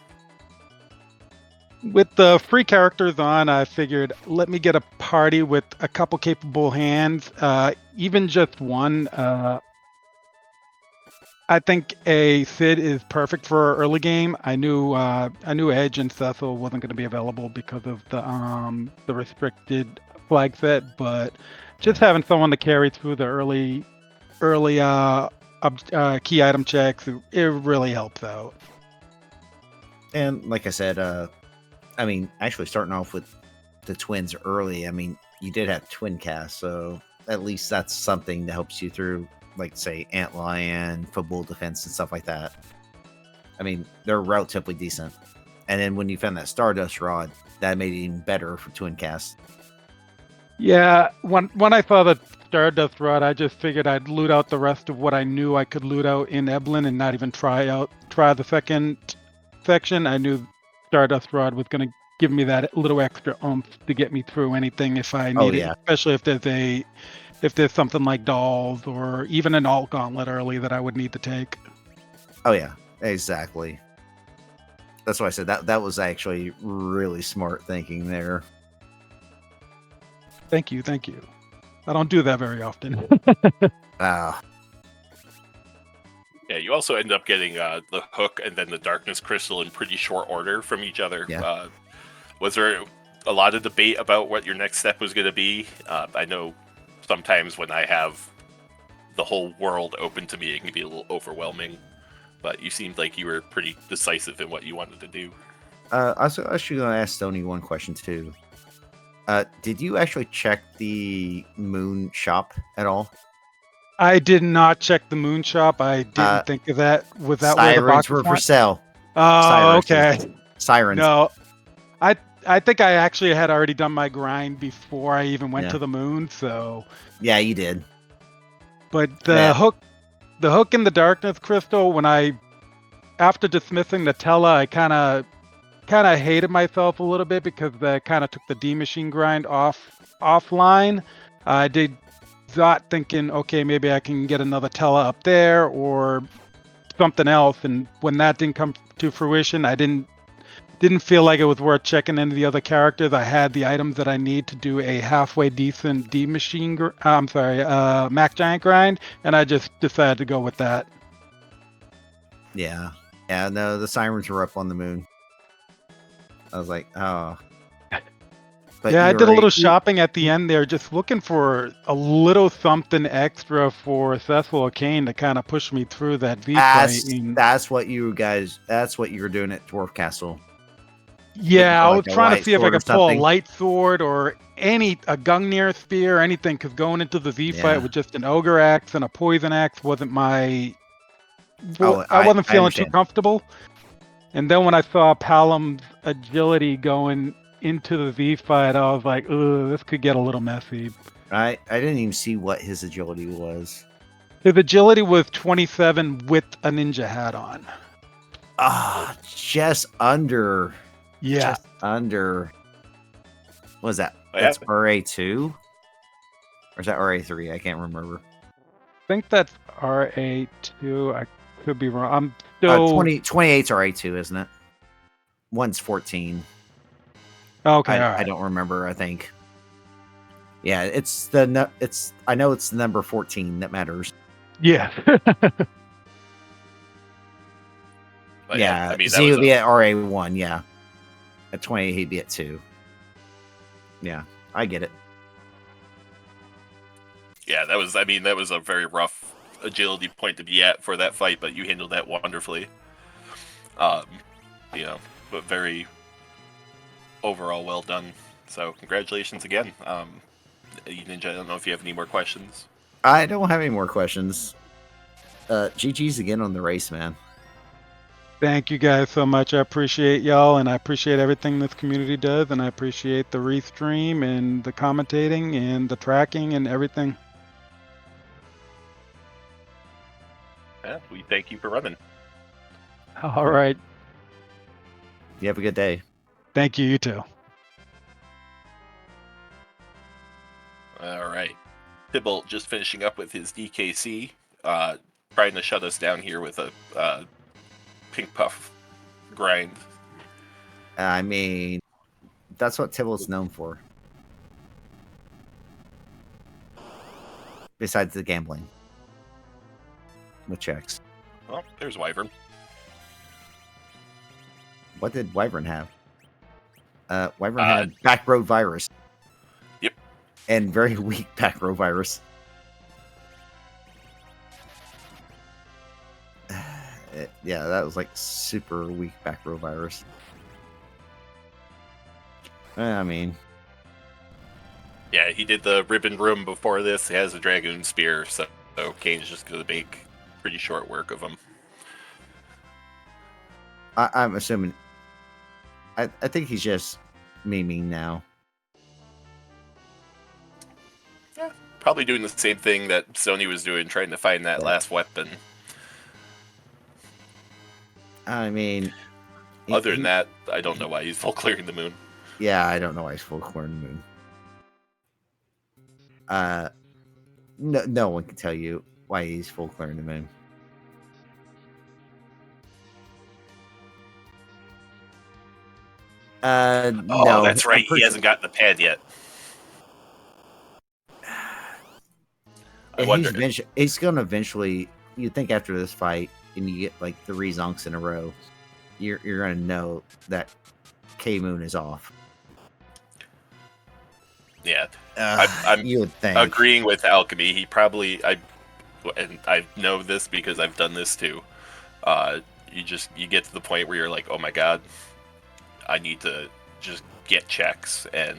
With the free characters on, I figured let me get a party with a couple capable hands, even just one. I think a Sid is perfect for early game. I knew Edge and Cecil wasn't going to be available because of the restricted flag set, but just having someone to carry through the early key item checks, it really helps out. And like I said, actually starting off with the twins early, you did have twin cast, so at least that's something that helps you through, like, say, Antlion, football defense, and stuff like that. They're relatively decent. And then when you found that Stardust Rod, that made it even better for twin cast. Yeah, when I saw the Stardust Rod, I just figured I'd loot out the rest of what I knew I could loot out in Eblin and not even try the second section. I knew Stardust Rod was going to give me that little extra oomph to get me through anything if I need it, especially if there's something like dolls or even an alt gauntlet early that I would need to take. Oh yeah, exactly. That's why I said that was actually really smart thinking there. Thank you. I don't do that very often. Wow. Yeah, you also end up getting the hook and then the darkness crystal in pretty short order from each other. Yeah. Was there a lot of debate about what your next step was going to be? I know sometimes when I have the whole world open to me, it can be a little overwhelming. But you seemed like you were pretty decisive in what you wanted to do. I was actually going to ask Stoney one question too. Did you actually check the moon shop at all? I did not check the moon shop. I didn't think of that. Was that where the box were for sale? Oh, okay. Sirens. No, I think I actually had already done my grind before I even went to the moon. So yeah, you did. But the hook in the darkness crystal, after dismissing the Tella, I kind of hated myself a little bit because that kind of took the D machine grind offline. I did that thinking, okay, maybe I can get another Tella up there or something else. And when that didn't come to fruition, I didn't feel like it was worth checking into the other characters. I had the items that I need to do a halfway decent D machine. Mac Giant grind, and I just decided to go with that. Yeah. No, the sirens were up on the moon. I was like, oh. But yeah, I did a little shopping at the end there, just looking for a little something extra for Cecil or Kane to kind of push me through that V fight. That's what you were doing at Dwarf Castle. Yeah, I was trying to see if I could pull a light sword or a Gungnir spear or anything, because going into the V fight with just an ogre axe and a poison axe wasn't I wasn't feeling too comfortable. And then when I saw Palom's agility going into the V fight, I was like, "Ugh, this could get a little messy." I didn't even see what his agility was. His agility was 27 with a ninja hat on. Just under. Yeah. Just under. What was that? That's RA2? Or is that RA3? I can't remember. I think that's RA2. I could be wrong. I'm still 28's RA2, isn't it? One's 14. Okay, I don't remember, I think. Yeah, I know it's the number 14 that matters. Yeah. Yeah, Z would be at RA1, yeah. At 28, he'd be at 2. Yeah, I get it. Yeah, that was a very rough agility point to be at for that fight, but you handled that wonderfully. But very overall well done. So congratulations again. Ninja, I don't know if you have any more questions. I don't have any more questions. GG's again on the race, man. Thank you guys so much. I appreciate y'all, and I appreciate everything this community does, and I appreciate the restream and the commentating and the tracking and everything. Yeah, we thank you for running. All right. You have a good day. Thank you. You too. All right. Tybalt just finishing up with his DKC, trying to shut us down here with a pink puff grind. I mean, that's what Tybalt's known for. Besides the gambling. With checks. Well, there's Wyvern. What did Wyvern have? Wyvern had back road virus. Yep. And very weak back row virus. Yeah, that was like super weak back row virus. I mean, yeah, he did the ribbon room before this. He has a dragoon spear, so Kane's just going to make pretty short work of him. I'm assuming. I think he's just memeing now. Yeah, probably doing the same thing that Sony was doing, trying to find that last weapon. I mean, other than that, I don't know why he's full clearing the moon. Yeah, I don't know why he's full clearing the moon. No one can tell you why he's full clearing the moon. No, that's right. He hasn't gotten the pad yet. He's going to eventually. You think after this fight, and you get like 3 zonks in a row, you're going to know that K Moon is off. Yeah, I'm you would think. Agreeing with Alchemy. He probably and I know this because I've done this too. You get to the point where you're like, oh my god, I need to just get checks, and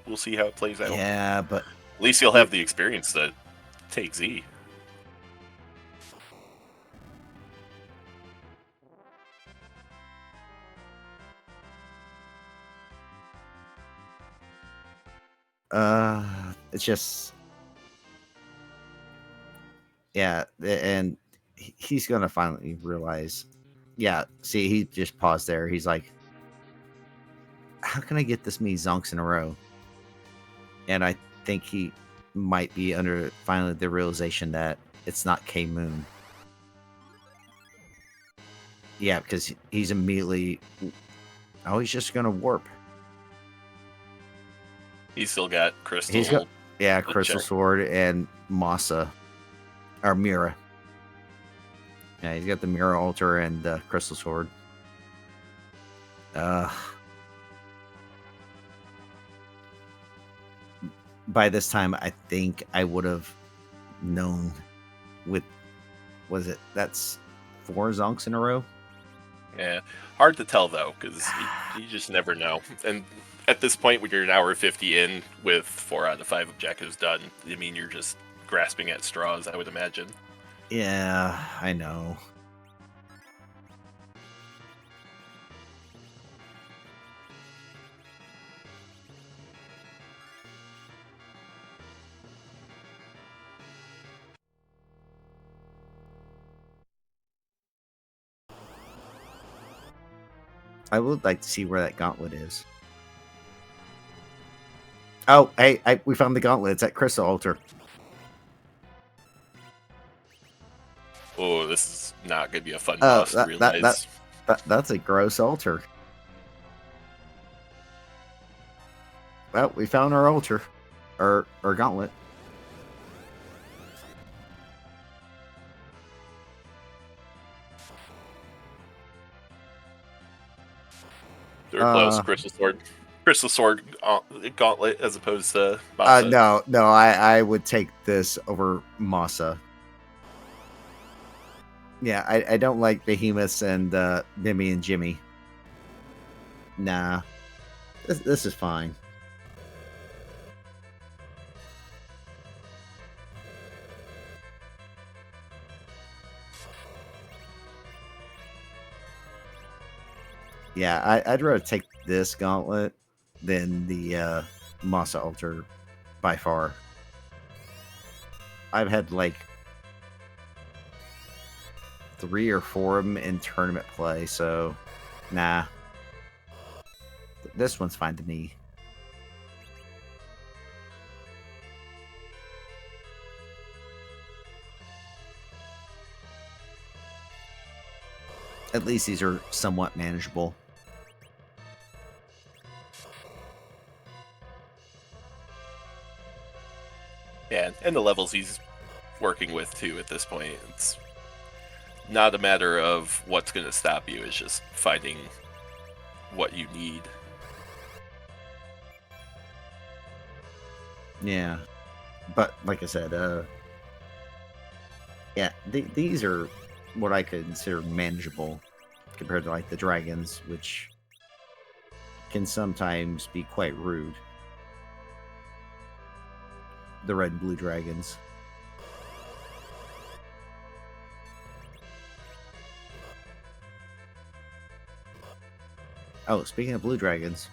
we'll see how it plays out. Yeah, but at least you'll have the experience to take Z. It's just, yeah, and he's gonna finally realize. Yeah, see, he just paused there. He's like, how can I get this many zonks in a row? And I think he might be under finally the realization that it's not K Moon. Yeah, because he's immediately, he's just gonna warp. He's still got Crystal. He's got, Crystal Sword and Masa. Or Mira. Yeah, he's got the Mira Altar and the Crystal Sword. By this time, I think I would have known with... That's 4 zonks in a row? Yeah. Hard to tell, though, because you just never know. And at this point, when you're an hour 50 in with 4 out of 5 objectives done, I mean, you're just grasping at straws, I would imagine. Yeah, I know. I would like to see where that gauntlet is. Oh, hey, we found the gauntlet. It's at Crystal Altar. Oh, this is not going to be a fun boss to realize. That's a gross altar. Well, we found our altar. Or gauntlet. They're close. Crystal Sword gauntlet as opposed to Masa. No, I would take this over Masa. Yeah, I don't like Behemoths and Mimi and Jimmy. Nah, this is fine. Yeah, I'd rather take this gauntlet than the Masa Altar by far. I've had like 3 or 4 of them in tournament play, so nah. This one's fine to me. At least these are somewhat manageable. Yeah, and the levels he's working with too at this point. It's not a matter of what's going to stop you. It's just finding what you need. Yeah, but like I said, yeah, these are what I consider manageable compared to like the dragons, which can sometimes be quite rude. The red and blue dragons. Oh, speaking of blue dragons.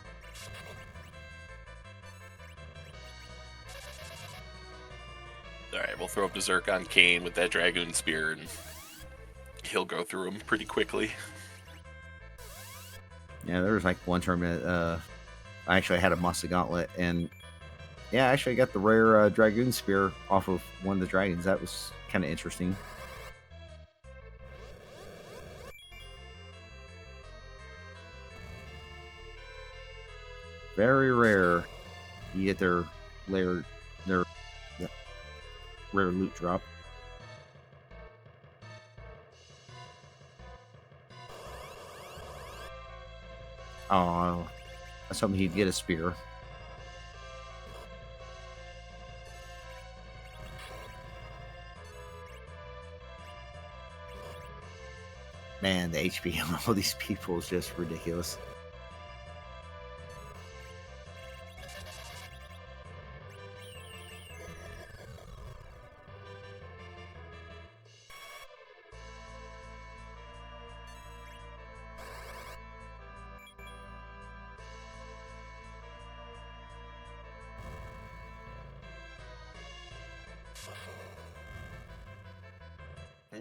Alright, we'll throw Berserk on Kane with that Dragoon Spear, and he'll go through them pretty quickly. Yeah, there was like one tournament, I actually had a Masa Gauntlet, and yeah, I actually got the rare Dragoon Spear off of one of the dragons. That was kind of interesting. Very rare. You get their rare loot drop. Oh, I was hoping he'd get a spear. Man, the HP on all these people is just ridiculous.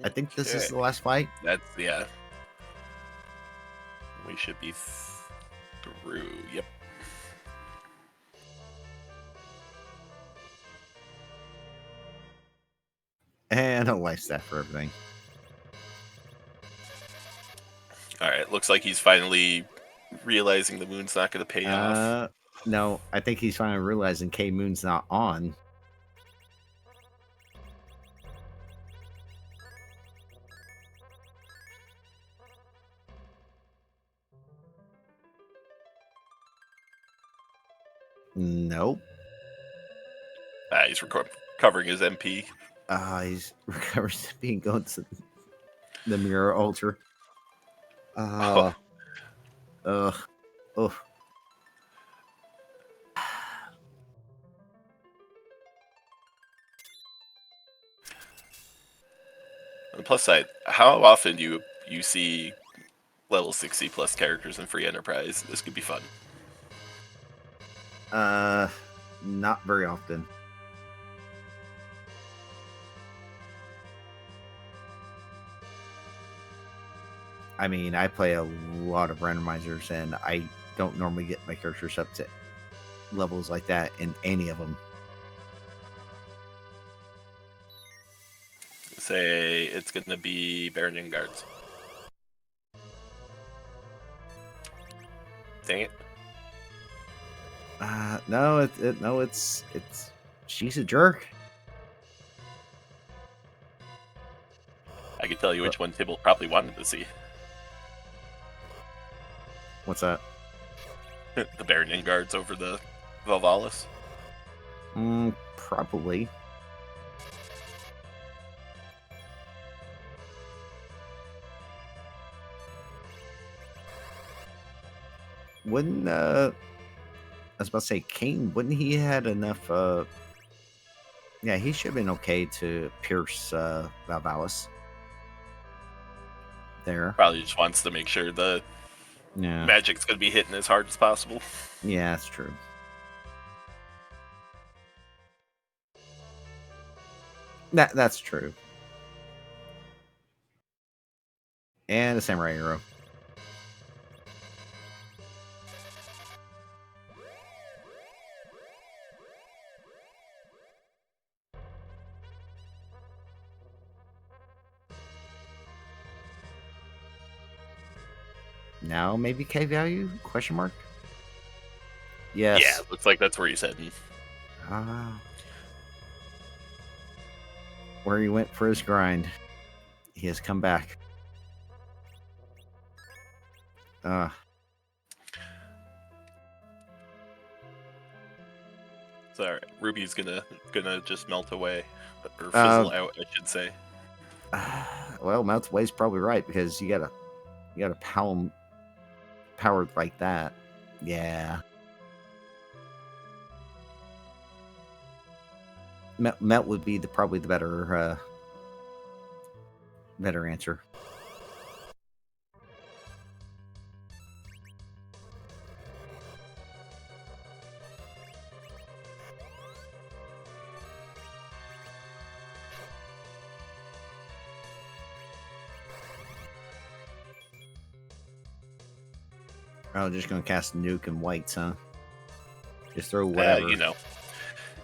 I think this is the last fight. That's, yeah. We should be through. Yep. And a life staff for everything. Alright, looks like he's finally realizing the moon's not going to pay off. No, I think he's finally realizing K Moon's not on. Nope. He's recovering his MP. He's recovering being going to the mirror altar. Oh. Ugh. On the plus side, how often do you see level 60 plus characters in free enterprise? This could be fun. Not very often. I mean, I play a lot of randomizers, and I don't normally get my characters up to levels like that in any of them. Say it's going to be Baron Guards. Dang it. No, it's she's a jerk. I can tell you which one Tibble probably wanted to see. What's that? The Baron Guards over the Valvalis. Probably. Wouldn't I was about to say Kane? Wouldn't he had enough? Yeah, he should have been okay to pierce Valvalis there. Probably just wants to make sure the Yeah, magic's going to be hitting as hard as possible. yeah, that's true. That's true. And a samurai arrow. Now maybe K value? Question mark. Yes. Yeah, looks like that's where he's heading. Ah. Where he went for his grind. He has come back. It's all right. Ruby's gonna just melt away, or fizzle out, I should say. Well, Mouth Way's probably right because you got a Palom powered like that. Yeah. Melt would be probably the better answer. Oh, just gonna cast Nuke and whites, huh? Just throw whatever.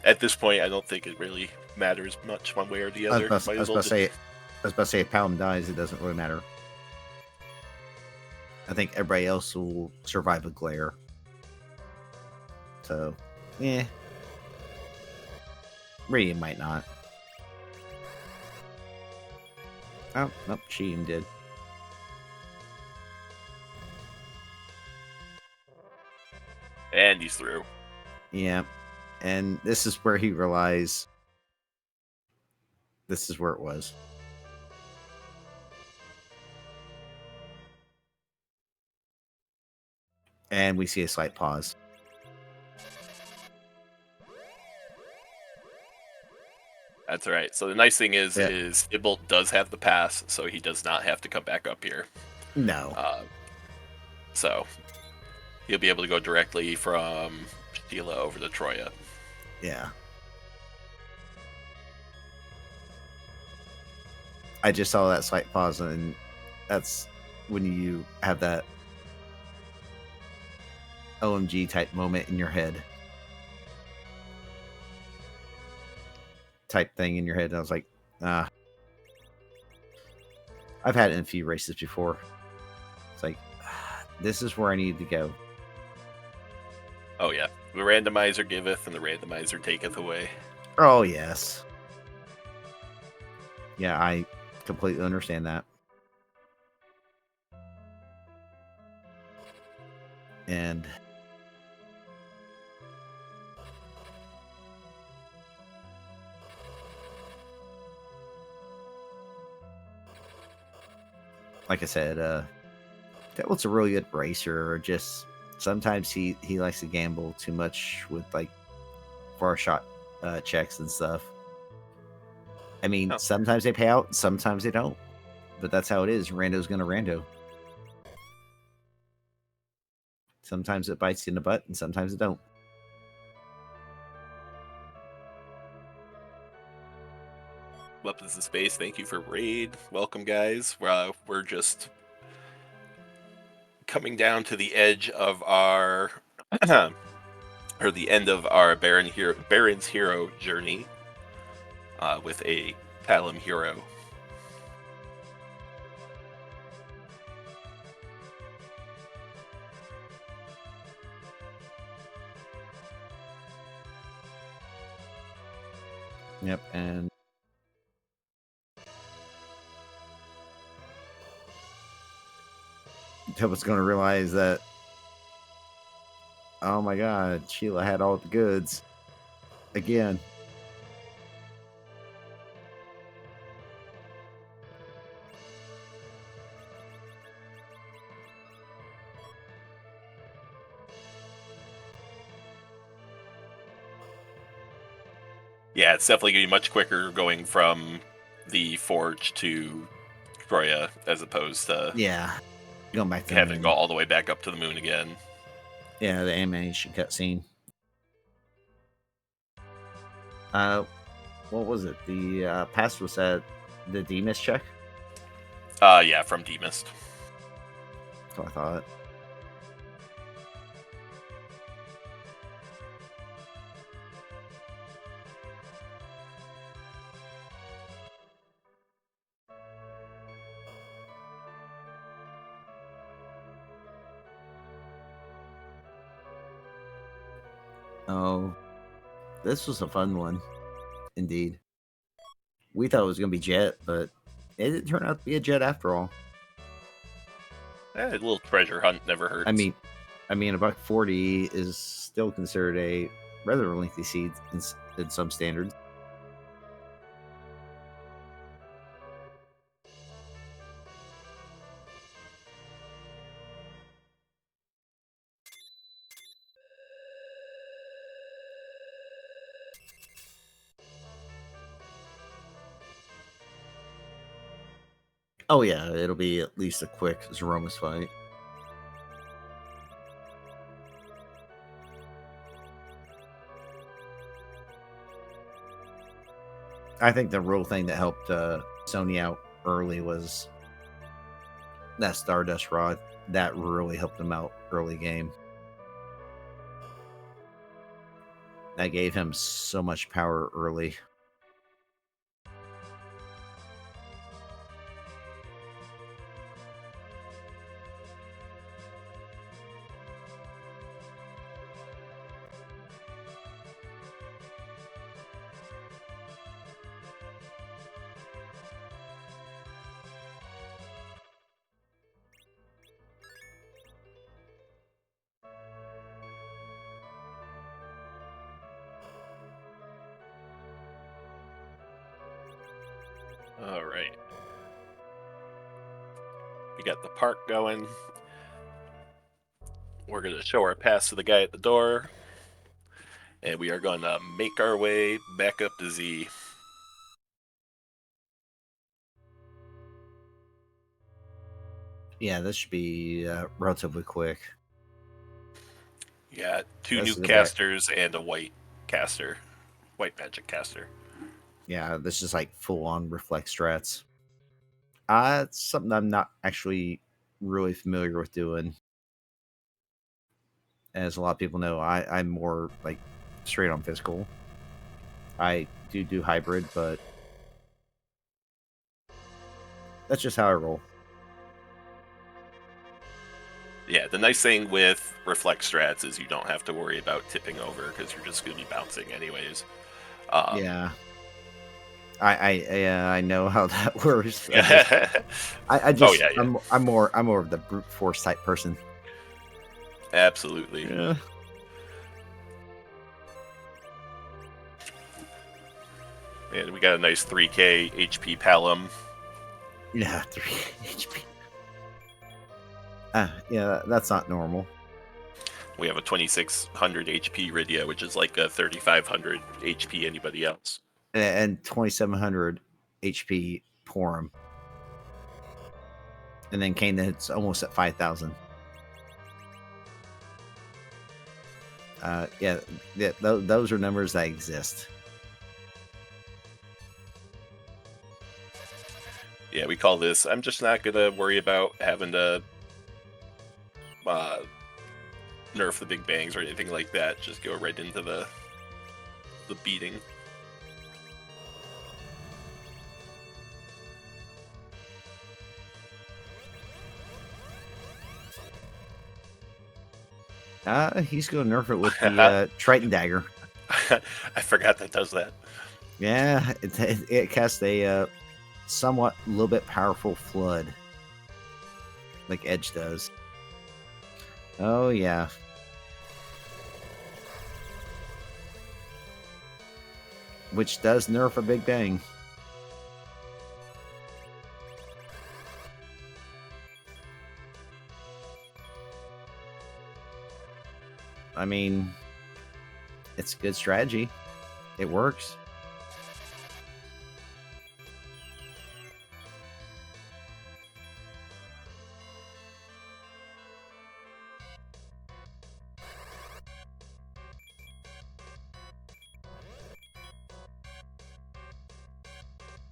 At this point, I don't think it really matters much one way or the other. I was about to say if Palom dies, it doesn't really matter. I think everybody else will survive a glare. So, yeah. Radiant might not. Oh, nope, she even did. And he's through. Yeah. And this is where he realized this is where it was. And we see a slight pause. That's all right. So the nice thing is Ibbolt does have the pass, so he does not have to come back up here. No. So he'll be able to go directly from Sheila over to Troya. Yeah. I just saw that slight pause, and that's when you have that OMG type moment in your head. Type thing in your head. And I was like, I've had it in a few races before. It's like, this is where I need to go. Oh, yeah. The randomizer giveth and the randomizer taketh away. Oh, yes. Yeah, I completely understand that. And like I said, Devil's a really good racer. Or just sometimes he likes to gamble too much with like far shot checks and stuff. I mean, sometimes they pay out, sometimes they don't. But that's how it is. Rando's gonna rando. Sometimes it bites you in the butt, and sometimes it don't. Weapons in Space, thank you for raid. Welcome, guys. We're just coming down to the edge of our, or the end of our Baron's Hero journey with a Palom hero. Yep, and Devil's gonna realize that, oh my god, Sheila had all the goods. Again. Yeah, it's definitely going to be much quicker going from the Forge to Troya as opposed to going back to the having to moon. go all the way back up to the moon again. Yeah, the animation cutscene. What was it? The pass was at the Demas check. Yeah, from Demist. So I thought. Oh, this was a fun one, indeed. We thought it was going to be Jet, but it didn't turn out to be a Jet after all. A little treasure hunt never hurts. I mean, $1.40 is still considered a rather lengthy seed in some standards. Oh yeah, it'll be at least a quick Zeromus fight. I think the real thing that helped Sony out early was that Stardust Rod. That really helped him out early game. That gave him so much power early. All right. We got the park going. We're going to show our pass to the guy at the door. And we are going to make our way back up to Z. Yeah, this should be relatively quick. Yeah, two new casters and a white caster. White magic caster. Yeah, this is like full-on reflect strats. It's something I'm not actually really familiar with doing. As a lot of people know, I'm more like straight on physical. I do hybrid, but that's just how I roll. Yeah, the nice thing with reflect strats is you don't have to worry about tipping over because you're just going to be bouncing anyways. Yeah. I know how that works. I'm more of the brute force type person. Absolutely. Yeah. And we got a nice 3k HP Palom. Yeah, 3 HP. Yeah, that's not normal. We have a 2600 HP Rydia, which is like a 3500 HP anybody else. And 2700 HP Porum. And then Kane that's almost at 5000. Yeah, those are numbers that exist. Yeah, we call this, I'm just not going to worry about having to nerf the big bangs or anything like that. Just go right into the beating. He's going to nerf it with the Triton Dagger. I forgot that does that. Yeah, it casts a somewhat a little bit powerful flood, like Edge does. Oh yeah. Which does nerf a big bang. I mean, it's a good strategy. It works.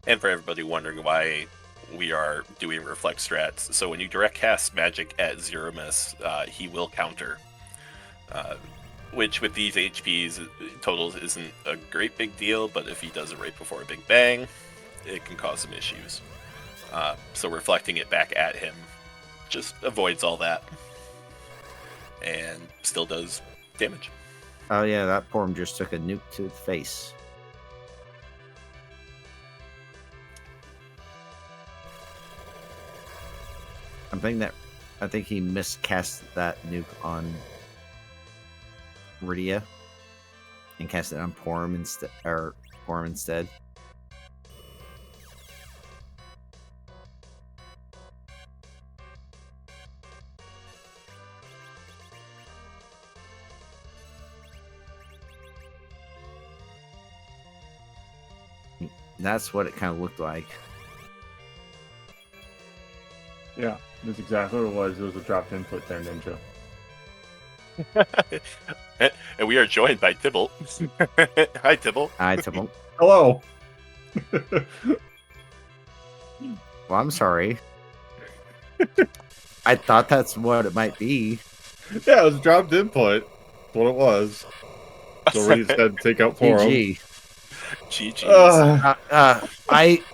And for everybody wondering why we are doing reflect strats, so when you direct cast magic at 0 miss, he will counter. Which with these HPs totals isn't a great big deal, but if he does it right before a big bang, it can cause some issues. So reflecting it back at him just avoids all that, and still does damage. Oh yeah, that Porum just took a nuke to the face. I think he miscast that nuke on Rydia and cast it on Porum instead. That's what it kind of looked like. Yeah, that's exactly what it was. It was a dropped input there, Ninja. And we are joined by Tybalt. Hi, Tybalt. I told. Hello. Well, I'm sorry. I thought that's what it might be. Yeah, it was dropped input. That's what it was. So we said take out Porum. GG. GG's.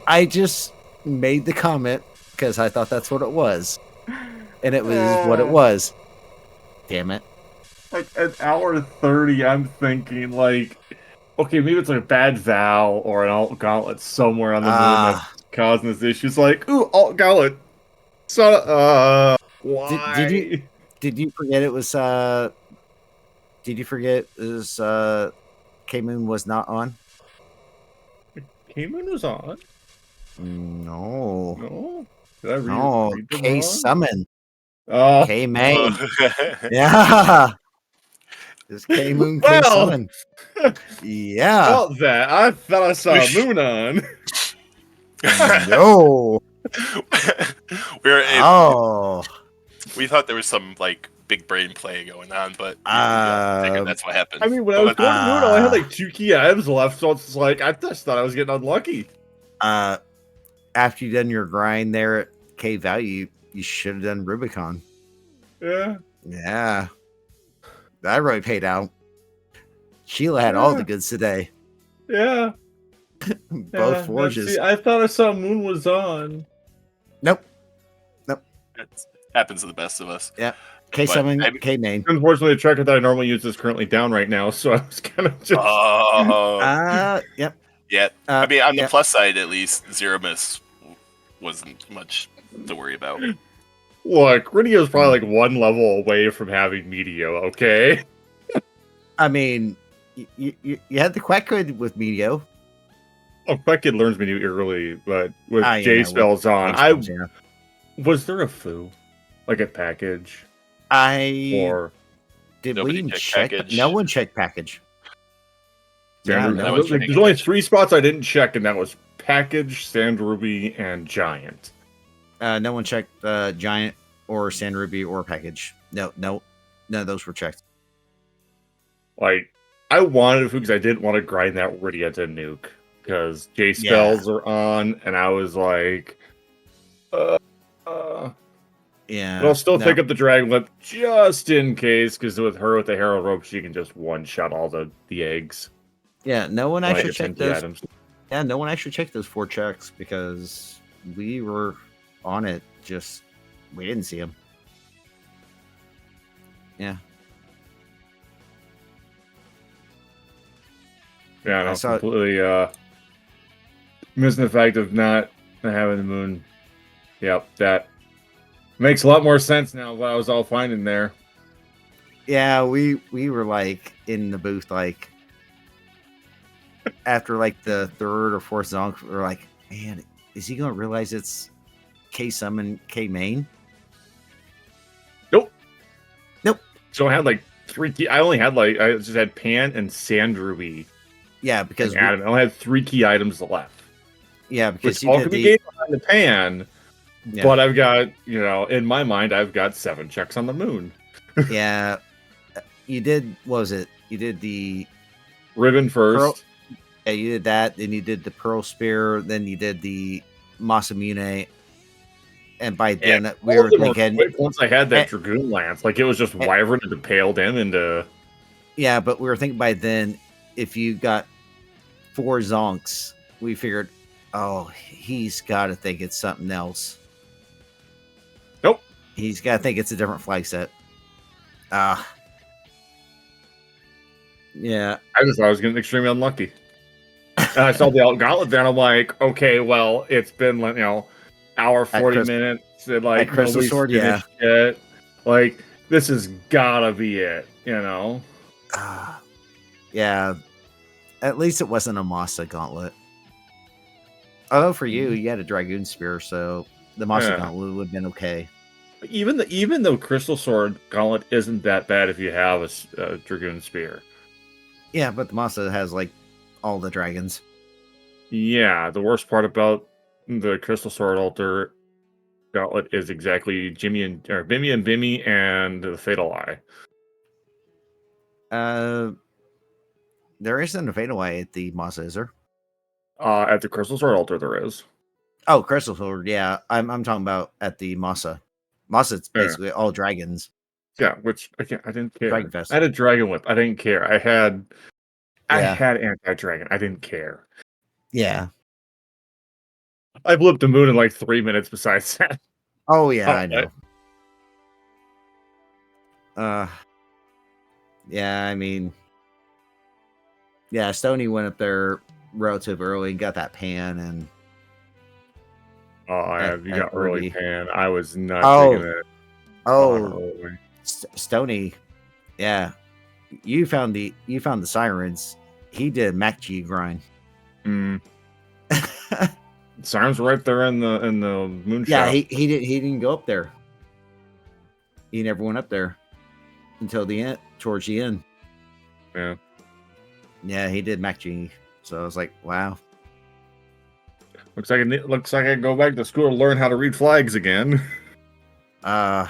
I just made the comment because I thought that's what it was, and it was what it was. Damn it! Like at hour 30, I'm thinking like, okay, maybe it's like a bad Vow or an alt gauntlet somewhere on the moon that's causing this issue. It's like, ooh, alt gauntlet. So, why? Did you forget it was? Did you forget this? K-Moon was not on. K-Moon was on. No. No. Did I read? No. Read them K wrong? summon. Oh. K main. Yeah. This K Moon K Well. summon. Yeah. About that, I thought I saw a moon on. No. We thought there was some like big brain play going on, but figured that's what happened. I mean, when I was going to moon, I only had like 2 key items left, so it's like I just thought I was getting unlucky. After you done your grind there at K value, you should have done Rubicon. Yeah. Yeah. That really paid out. Sheila had all the goods today. Yeah. Both forges. See, I thought I saw moon was on. Nope. It happens to the best of us. Yeah. K summon, K main. Unfortunately, the tracker that I normally use is currently down right now, so I was kind of just. Yep. Yeah. I mean, on the plus side, at least 0 miss wasn't much to worry about. Look, Rydia's probably like 1 level away from having Meteo, okay? I mean, you had the Quack Kid with Meteo. Oh, Quack Kid learns Meteo early, but with J spells on, was there a foo? Like a package? Did we check? Package. No one checked package. There's only 3 spots I didn't check, and that was package, Sand Ruby, and Giant. No one checked Giant or Sand Ruby or package. No, none of those were checked. Like, I wanted it because I didn't want to grind that Rydia to nuke because J spells are on, and I was like, yeah. But I'll still pick up the Dragon Whip just in case, because with her with the Herald Rope, she can just one-shot all the eggs. Yeah, no one actually checked those. Items. Yeah, no one actually checked those 4 checks because we were on it. Just we didn't see them. Yeah. Yeah, I saw completely missing the fact of not having the moon. Yep, that makes a lot more sense now. What I was all finding there. Yeah, we were like in the booth, like after like the 3rd or 4th song, we were like, man, is he gonna realize it's K summon K main? Nope. So I had like 3 key. I just had Pan and Sand Ruby. Yeah, because I only had 3 key items left. Yeah, because you all could be gained on the Pan. Yeah. But I've got, in my mind, I've got 7 checks on the moon. Yeah. You did, what was it? You did the ribbon first. Yeah, you did that. Then you did the Pearl Spear. Then you did the Masamune. And by Yeah, then we all were of them were thinking, quick once I had that eh, Dragoon Lance. Like, it was just eh, Wyvern and impaled him into... yeah, but we were thinking by then, if you got 4 Zonks, we figured, oh, he's got to think it's something else. Nope. He's got to think it's a different flag set. Yeah. I just thought I was getting extremely unlucky. And I saw the Gauntlet there, and I'm like, okay, well, it's been, like, hour 40 minutes, and, at like, Crystal nobody's Sword, finished yet. Like, this has gotta be it, Yeah. At least it wasn't a Masa Gauntlet. Although for you had a Dragoon Spear, so the Masa Gauntlet would have been okay. Even though Crystal Sword Gauntlet isn't that bad if you have a Dragoon Spear. Yeah, but the Masa has, like, all the dragons. Yeah, the worst part about the Crystal Sword Altar Gauntlet is exactly Bimmy and Bimmy and the Fatal Eye. There isn't a Fatal Eye at the Masa, is there? At the Crystal Sword Altar, there is. Oh, Crystal Sword, yeah. I'm talking about at the Masa. Masa's basically all dragons. Yeah, which I didn't care. Dragon Fest. I had a Dragon Whip. I didn't care. I had Yeah. anti-dragon. I didn't care. Yeah. I blew up the moon in like 3 minutes. Besides that. Oh yeah, I know. Yeah, I mean, yeah, Stoney went up there relative early and got that pan, and you got early pan. I was not taking it. Stoney, yeah, you found the sirens. He did MacG grind. Sirens were right there in the moonshot. Yeah, he didn't go up there. He never went up there until the end, towards the end. Yeah. Yeah, he did MacG. So I was like, wow. Looks like I can go back to school to learn how to read flags again. Don't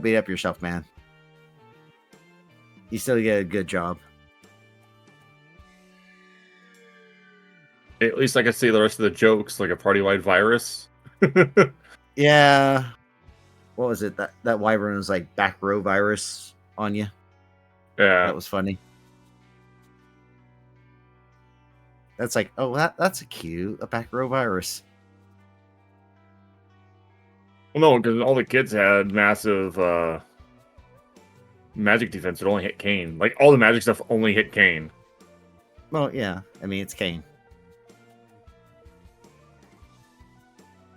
beat up yourself, man. You still get a good job. At least I can see the rest of the jokes, like a party-wide virus. Yeah. What was it? That wyvern was like back row virus on you. Yeah. That was funny. That's like, oh, that's a back row virus. Well, no, because all the kids had massive magic defense. It only hit Kane. Like, all the magic stuff only hit Kane. Well, yeah. I mean, it's Kane.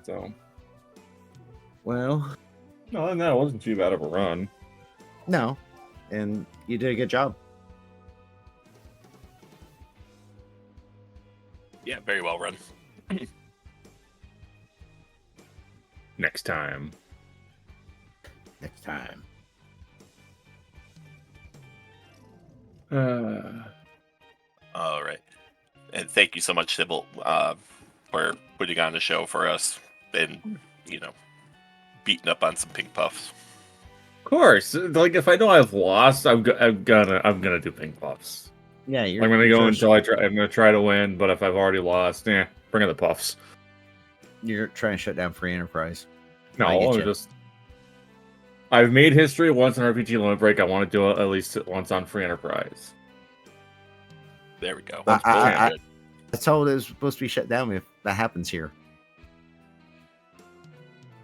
So. Well. No, it wasn't too bad of a run. No. And you did a good job. Yeah, very well run. Next time. All right. And thank you so much, Sybil, for putting on a show for us and, beating up on some pink puffs. Of course. Like, if I know I've lost, I'm gonna do pink puffs. Yeah, I'm gonna go until I'm gonna try to win, but if I've already lost, bring in the puffs. You're trying to shut down free enterprise. No, I've made history once on RPG Limit Break. I want to do it at least once on Free Enterprise. There we go. I told it was supposed to be shut down if that happens here.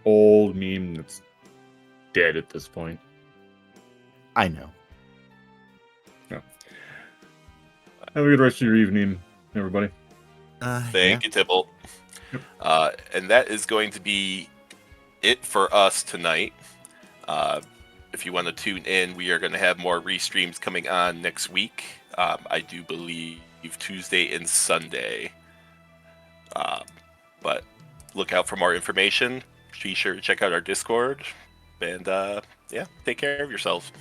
Old meme that's dead at this point. I know. Yeah. Have a good rest of your evening, everybody. Thank you, Tibble. Yep. And that is going to be it for us tonight. If you want to tune in, we are going to have more restreams coming on next week. I do believe Tuesday and Sunday. But look out for more information. Be sure to check out our Discord. And take care of yourselves.